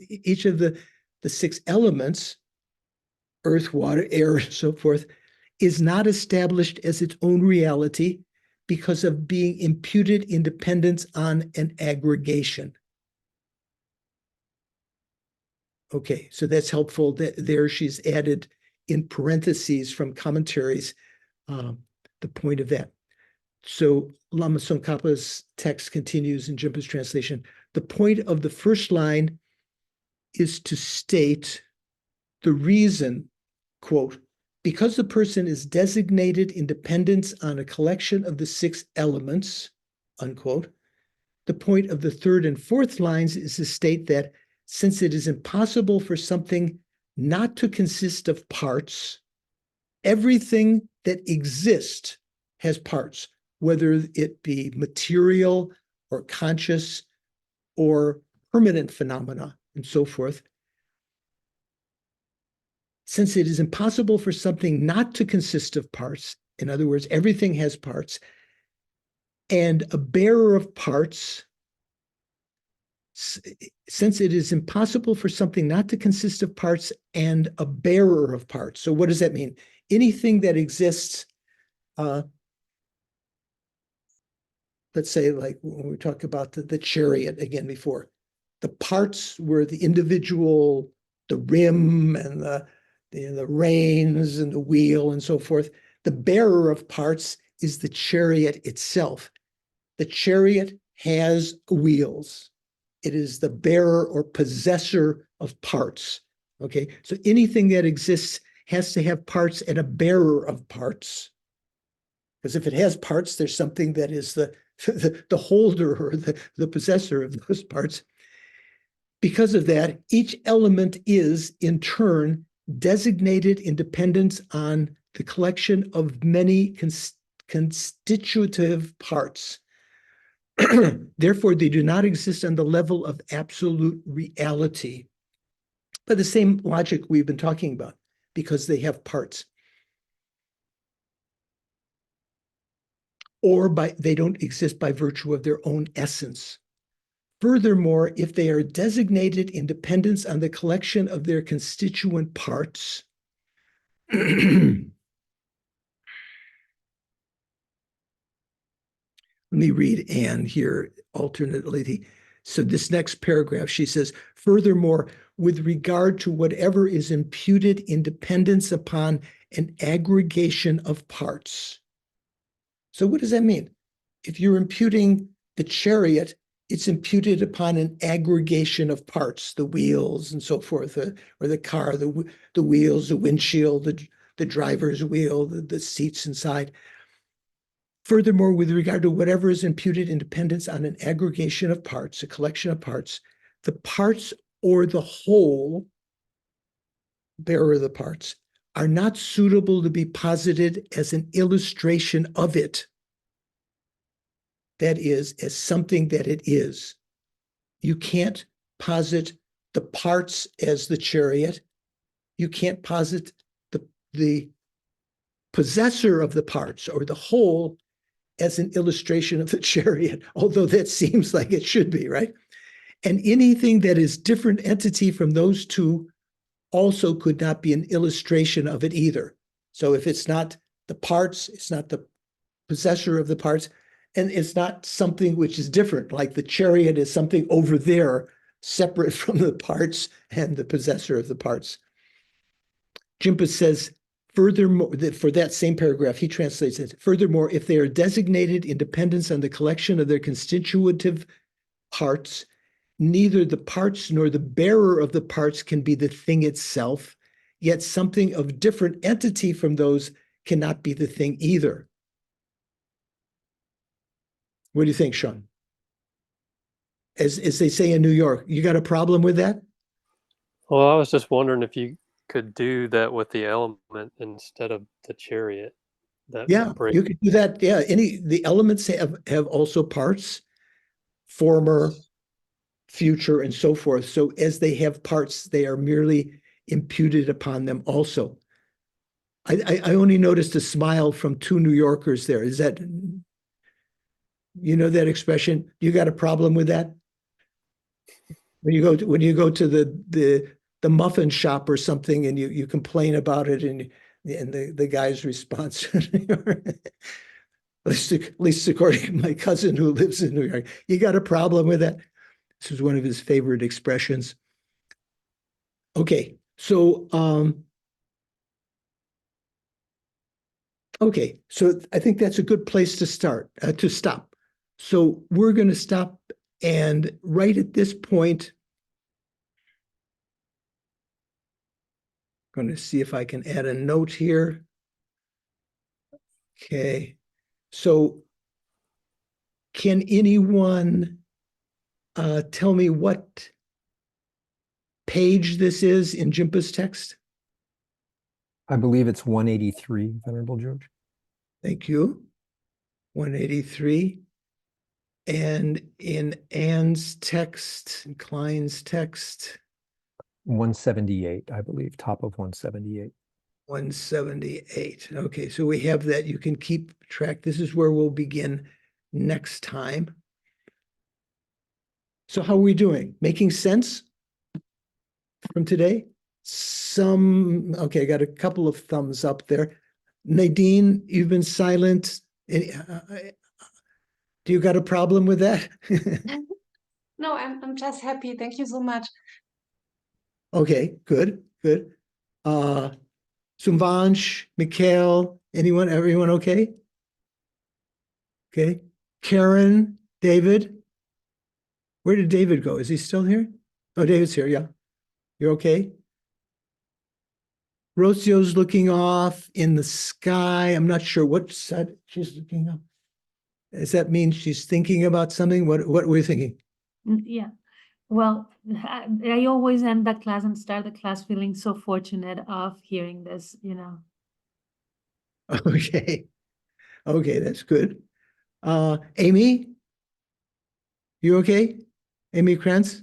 each of the 6 elements, earth, water, air, and so forth, is not established as its own reality because of being imputed independence on an aggregation. Okay, so that's helpful. There she's added in parentheses from commentaries the point of that. So Lama Tsongkhapa's text continues in Jinpa's translation. The point of the first line is to state the reason, quote, because the person is designated in dependence on a collection of the 6 elements, unquote. The point of the third and fourth lines is to state that since it is impossible for something not to consist of parts, everything that exists has parts, whether it be material or conscious or permanent phenomena and so forth. Since it is impossible for something not to consist of parts, in other words, everything has parts, and a bearer of parts, since it is impossible for something not to consist of parts and a bearer of parts. So what does that mean? Anything that exists, let's say, like when we talk about the chariot again before, the parts were the individual, the rim and the reins and the wheel and so forth. The bearer of parts is the chariot itself. The chariot has wheels. It is the bearer or possessor of parts. Okay, so anything that exists has to have parts and a bearer of parts. Because if it has parts, there's something that is the holder or the possessor of those parts. Because of that, each element is, in turn, designated in dependence on the collection of many constitutive parts. Therefore, they do not exist on the level of absolute reality. By the same logic we've been talking about, because they have parts. Or they don't exist by virtue of their own essence. Furthermore, if they are designated in dependence on the collection of their constituent parts, let me read Anne here alternately. So this next paragraph, she says, furthermore, with regard to whatever is imputed in dependence upon an aggregation of parts. So what does that mean? If you're imputing the chariot, it's imputed upon an aggregation of parts, the wheels and so forth, or the car, the wheels, the windshield, the driver's wheel, the seats inside. Furthermore, with regard to whatever is imputed in dependence on an aggregation of parts, a collection of parts, the parts or the whole, bearer of the parts, are not suitable to be posited as an illustration of it. That is, as something that it is. You can't posit the parts as the chariot. You can't posit the possessor of the parts or the whole as an illustration of the chariot, although that seems like it should be, right? And anything that is different entity from those two also could not be an illustration of it either. So if it's not the parts, it's not the possessor of the parts, and it's not something which is different, like the chariot is something over there, separate from the parts and the possessor of the parts. Jinpa says, furthermore, for that same paragraph, he translates it, furthermore, if they are designated in dependence on the collection of their constitutive parts, neither the parts nor the bearer of the parts can be the thing itself, yet something of different entity from those cannot be the thing either. What do you think, Sean? As they say in New York, you got a problem with that? Well, I was just wondering if you could do that with the element instead of the chariot. Yeah, you could do that. Yeah, the elements have also parts, former, future, and so forth. So as they have parts, they are merely imputed upon them also. I only noticed a smile from 2 New Yorkers there. Is that, you know that expression? You got a problem with that? When you go to the muffin shop or something and you complain about it and the guy's response, at least according to my cousin who lives in New York, you got a problem with that? This is one of his favorite expressions. Okay, so Okay, so I think that's a good place to start, to stop. So we're going to stop, and right at this point, I'm going to see if I can add a note here. Okay, so can anyone tell me what page this is in Jimpa's text? I believe it's 183, Venerable George. Thank you. 183. And in Anne's text, Klein's text, 178, I believe, top of 178. 178. Okay, so we have that. You can keep track. This is where we'll begin next time. So how are we doing? Making sense from today? Okay, I got a couple of thumbs up there. Nadine, you've been silent. Do you got a problem with that? No, I'm just happy. Thank you so much. Okay, good. Sumvansh, Mikhail, everyone okay? Okay. Karen, David. Where did David go? Is he still here? Oh, David's here, yeah. You're okay? Rocio's looking off in the sky. I'm not sure what side she's looking up. Does that mean she's thinking about something? What were you thinking? Yeah. Well, I always end the class and start the class feeling so fortunate of hearing this, you know. Okay. Okay, that's good. Amy, you okay? Amy Krantz?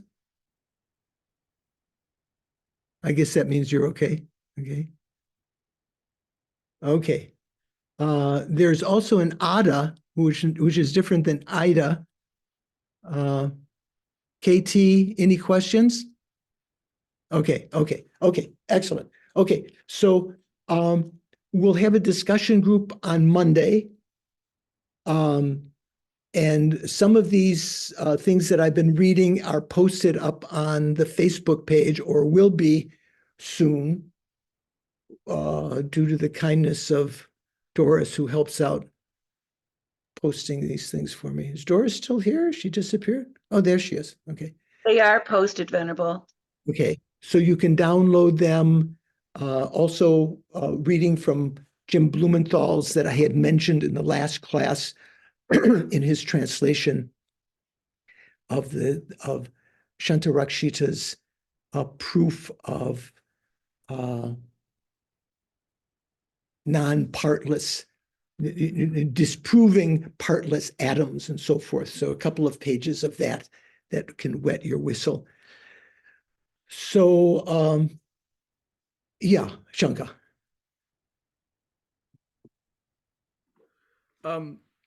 I guess that means you're okay. Okay. Okay. There's also an Ada, which is different than Ida. KT, any questions? Okay, excellent. Okay, so we'll have a discussion group on Monday. And some of these things that I've been reading are posted up on the Facebook page or will be soon due to the kindness of Doris, who helps out posting these things for me. Is Doris still here? She disappeared? Oh, there she is. Okay. They are posted, Venerable. Okay, so you can download them. Also, reading from Jim Blumenthal's that I had mentioned in the last class in his translation of Shantarakshita's proof of non-partless, disproving partless atoms and so forth. So a couple of pages of that can wet your whistle. So, yeah, Shankar.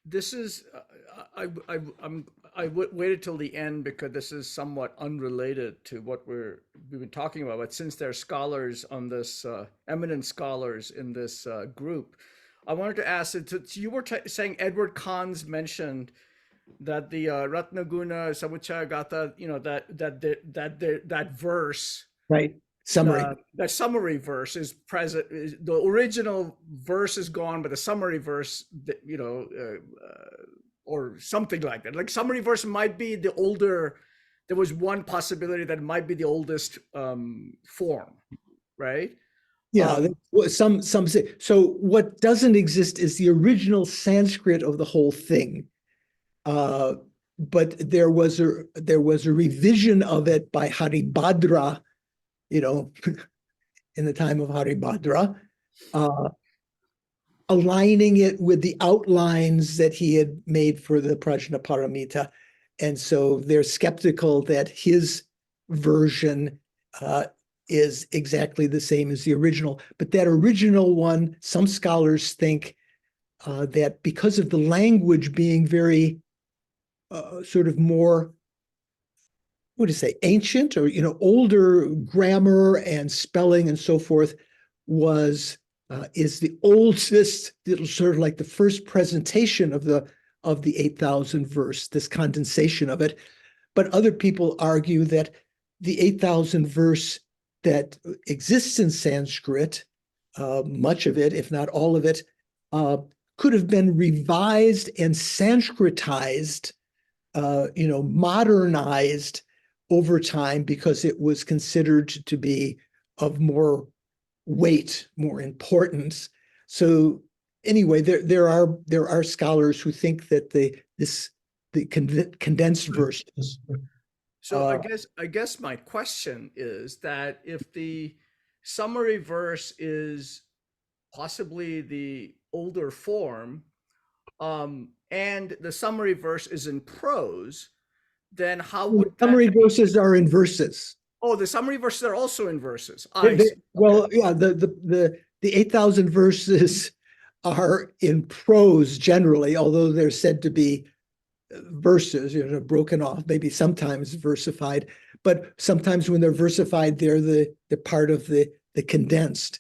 This is I waited till the end because this is somewhat unrelated to what we've been talking about. But since there are scholars on this, eminent scholars in this group, I wanted to ask. So you were saying Edward Kahn's mentioned that the Ratnaguna Samuchaya Gatha, you know, that verse, right? Summary. That summary verse is present. The original verse is gone, but the summary verse, you know, or something like that. Like summary verse might be the older. There was one possibility that it might be the oldest form, right? Yeah, some say. So what doesn't exist is the original Sanskrit of the whole thing. But there was a revision of it by Haribhadra, you know, in the time of Haribhadra, aligning it with the outlines that he had made for the Prajnaparamita. And so they're skeptical that his version is exactly the same as the original. But that original one, some scholars think that because of the language being very sort of more, what do you say, ancient or, you know, older grammar and spelling and so forth, is the oldest, sort of like the first presentation of the 8,000 verse, this condensation of it. But other people argue that the 8,000 verse that exists in Sanskrit, much of it, if not all of it, could have been revised and Sanskritized, modernized over time because it was considered to be of more weight, more importance. So anyway, there are scholars who think that the condensed versions. So I guess my question is that if the summary verse is possibly the older form, and the summary verse is in prose, then how would summary verses are in verses? Oh, the summary verses are also in verses. Well, yeah, the 8,000 verses are in prose generally, although they're said to be verses, broken off, maybe sometimes versified, but sometimes when they're versified, they're the part of the condensed.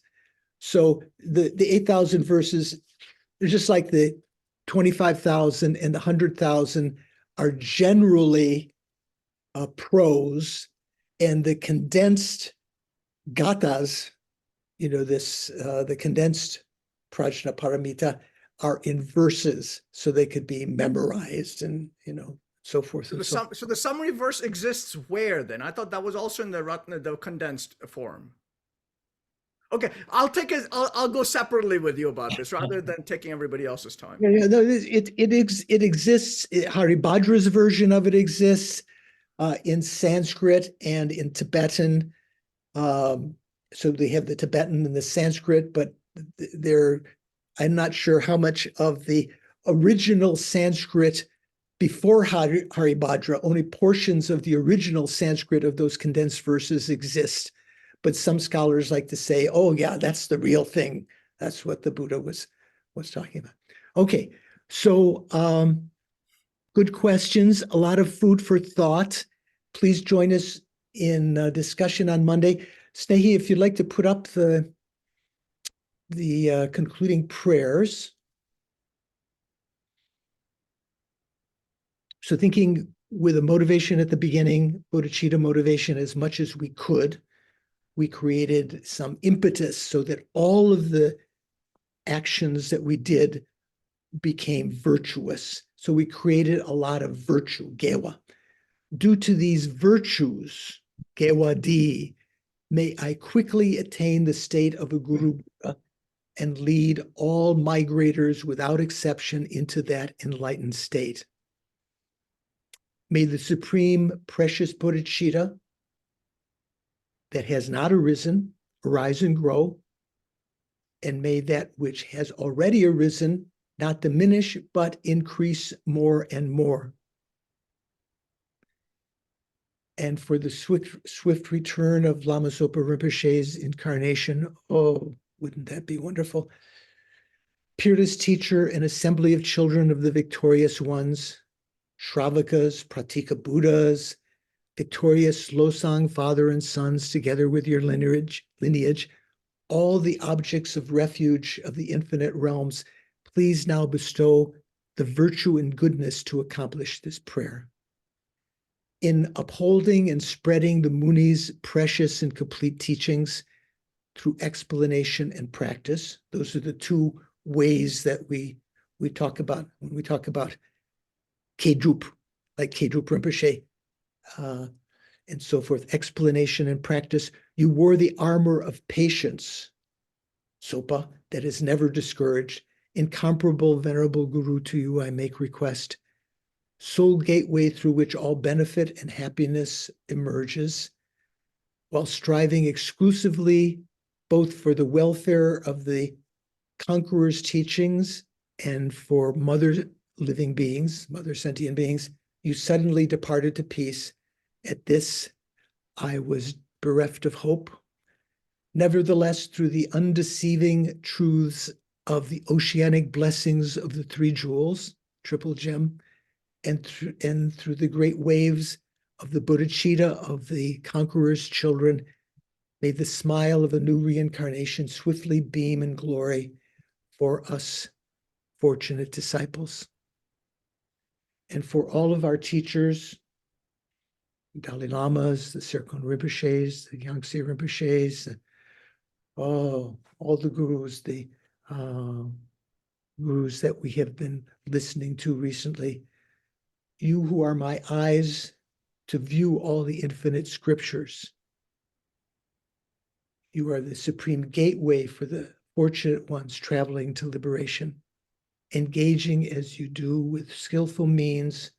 So the 8,000 verses, they're just like the 25,000 and the 100,000 are generally prose, and the condensed gathas, the condensed prajna paramita are in verses, so they could be memorized and so forth. So the summary verse exists where then? I thought that was also in the Ratna, the condensed form. Okay, I'll take it. I'll go separately with you about this rather than taking everybody else's time. Yeah, no, it exists. Haribhadra's version of it exists in Sanskrit and in Tibetan. So they have the Tibetan and the Sanskrit, but I'm not sure how much of the original Sanskrit before Haribhadra, only portions of the original Sanskrit of those condensed verses exist. But some scholars like to say, oh yeah, that's the real thing. That's what the Buddha was talking about. Okay, so good questions, a lot of food for thought. Please join us in discussion on Monday. Snehi, if you'd like to put up the concluding prayers. So thinking with a motivation at the beginning, bodhicitta motivation as much as we could, we created some impetus so that all of the actions that we did became virtuous. So we created a lot of virtue, gewa. Due to these virtues, gewa di, may I quickly attain the state of a Guru Buddha and lead all migrators without exception into that enlightened state. May the supreme precious bodhicitta that has not arisen arise and grow, and may that which has already arisen not diminish, but increase more and more. And for the swift return of Lama Zopa Rinpoche's incarnation, oh, wouldn't that be wonderful? Peerless teacher and assembly of children of the victorious ones, Shravakas, Pratika Buddhas, victorious Losang father and sons, together with your lineage, all the objects of refuge of the infinite realms, please now bestow the virtue and goodness to accomplish this prayer. In upholding and spreading the Muni's precious and complete teachings through explanation and practice, those are the two ways that we talk about when we talk about Kedrup, like Kedrup Rinpoche, and so forth, explanation and practice. You wore the armor of patience, Sopa, that is never discouraged. Incomparable, venerable Guru, to you I make request. Sole gateway through which all benefit and happiness emerges, while striving exclusively both for the welfare of the conqueror's teachings and for mother living beings, mother sentient beings, you suddenly departed to peace. At this, I was bereft of hope. Nevertheless, through the undeceiving truths of the oceanic blessings of the three jewels, triple gem, and through the great waves of the bodhicitta of the conqueror's children, may the smile of a new reincarnation swiftly beam in glory for us fortunate disciples. And for all of our teachers, Dalai Lamas, the Serkon Rinpoches, the Yangtze Rinpoches, all the gurus, the gurus that we have been listening to recently. You who are my eyes to view all the infinite scriptures. You are the supreme gateway for the fortunate ones traveling to liberation, engaging as you do with skillful means,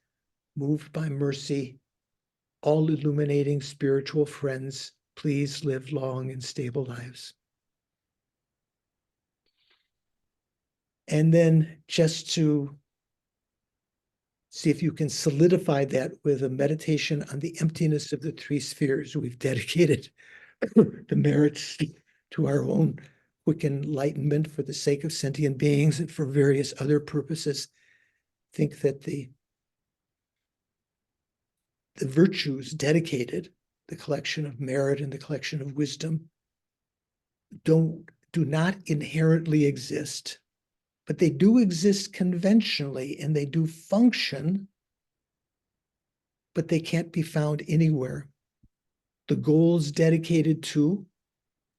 moved by mercy. All illuminating spiritual friends, please live long and stable lives. And then just to see if you can solidify that with a meditation on the emptiness of the three spheres. We've dedicated the merits to our own quick enlightenment for the sake of sentient beings and for various other purposes. Think that the virtues dedicated, the collection of merit and the collection of wisdom, do not inherently exist, but they do exist conventionally and they do function, but they can't be found anywhere. The goals dedicated to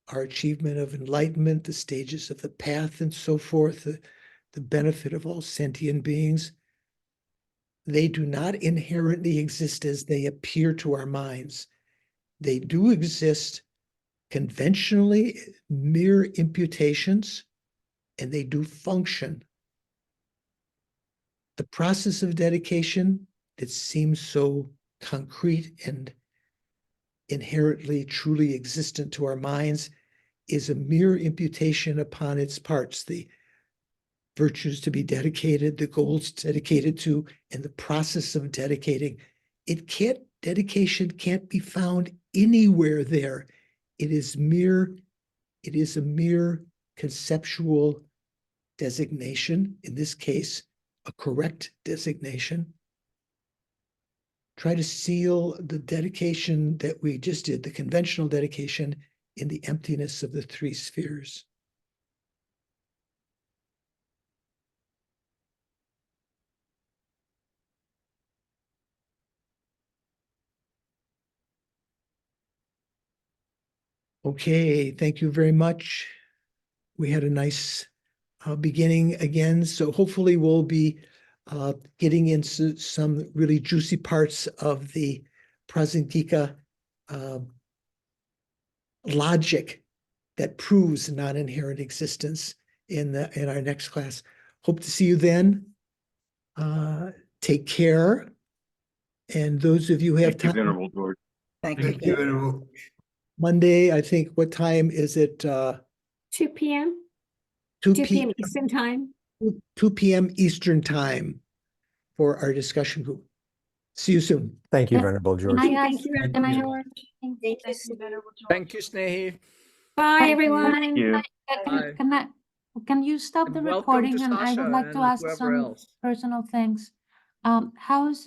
our achievement of enlightenment, the stages of the path and so forth, the benefit of all sentient beings, they do not inherently exist as they appear to our minds. They do exist conventionally, mere imputations, and they do function. The process of dedication that seems so concrete and inherently truly existent to our minds is a mere imputation upon its parts, the virtues to be dedicated, the goals dedicated to, and the process of dedicating. Dedication can't be found anywhere there. It is a mere conceptual designation, in this case, a correct designation. Try to seal the dedication that we just did, the conventional dedication, in the emptiness of the three spheres. Okay, thank you very much. We had a nice beginning again, so hopefully we'll be getting into some really juicy parts of the Prasangika logic that proves non-inherent existence in our next class. Hope to see you then. Take care. And those of you who have time. Venerable George. Thank Thank you. you, Venerable. Monday, I think, what time is it? 2 p.m. 2 2 p.m. p.m. Eastern time. 2 p.m. Eastern time for our discussion group. See you soon. Thank you, Venerable George. Thank you, Thank Venerable you. George. Thank you so much. Thank you, Snehi. Bye, everyone. Thank you. Bye. Can you stop And the welcome to recording? And I would Sasha like to and ask whoever some else. personal things. How's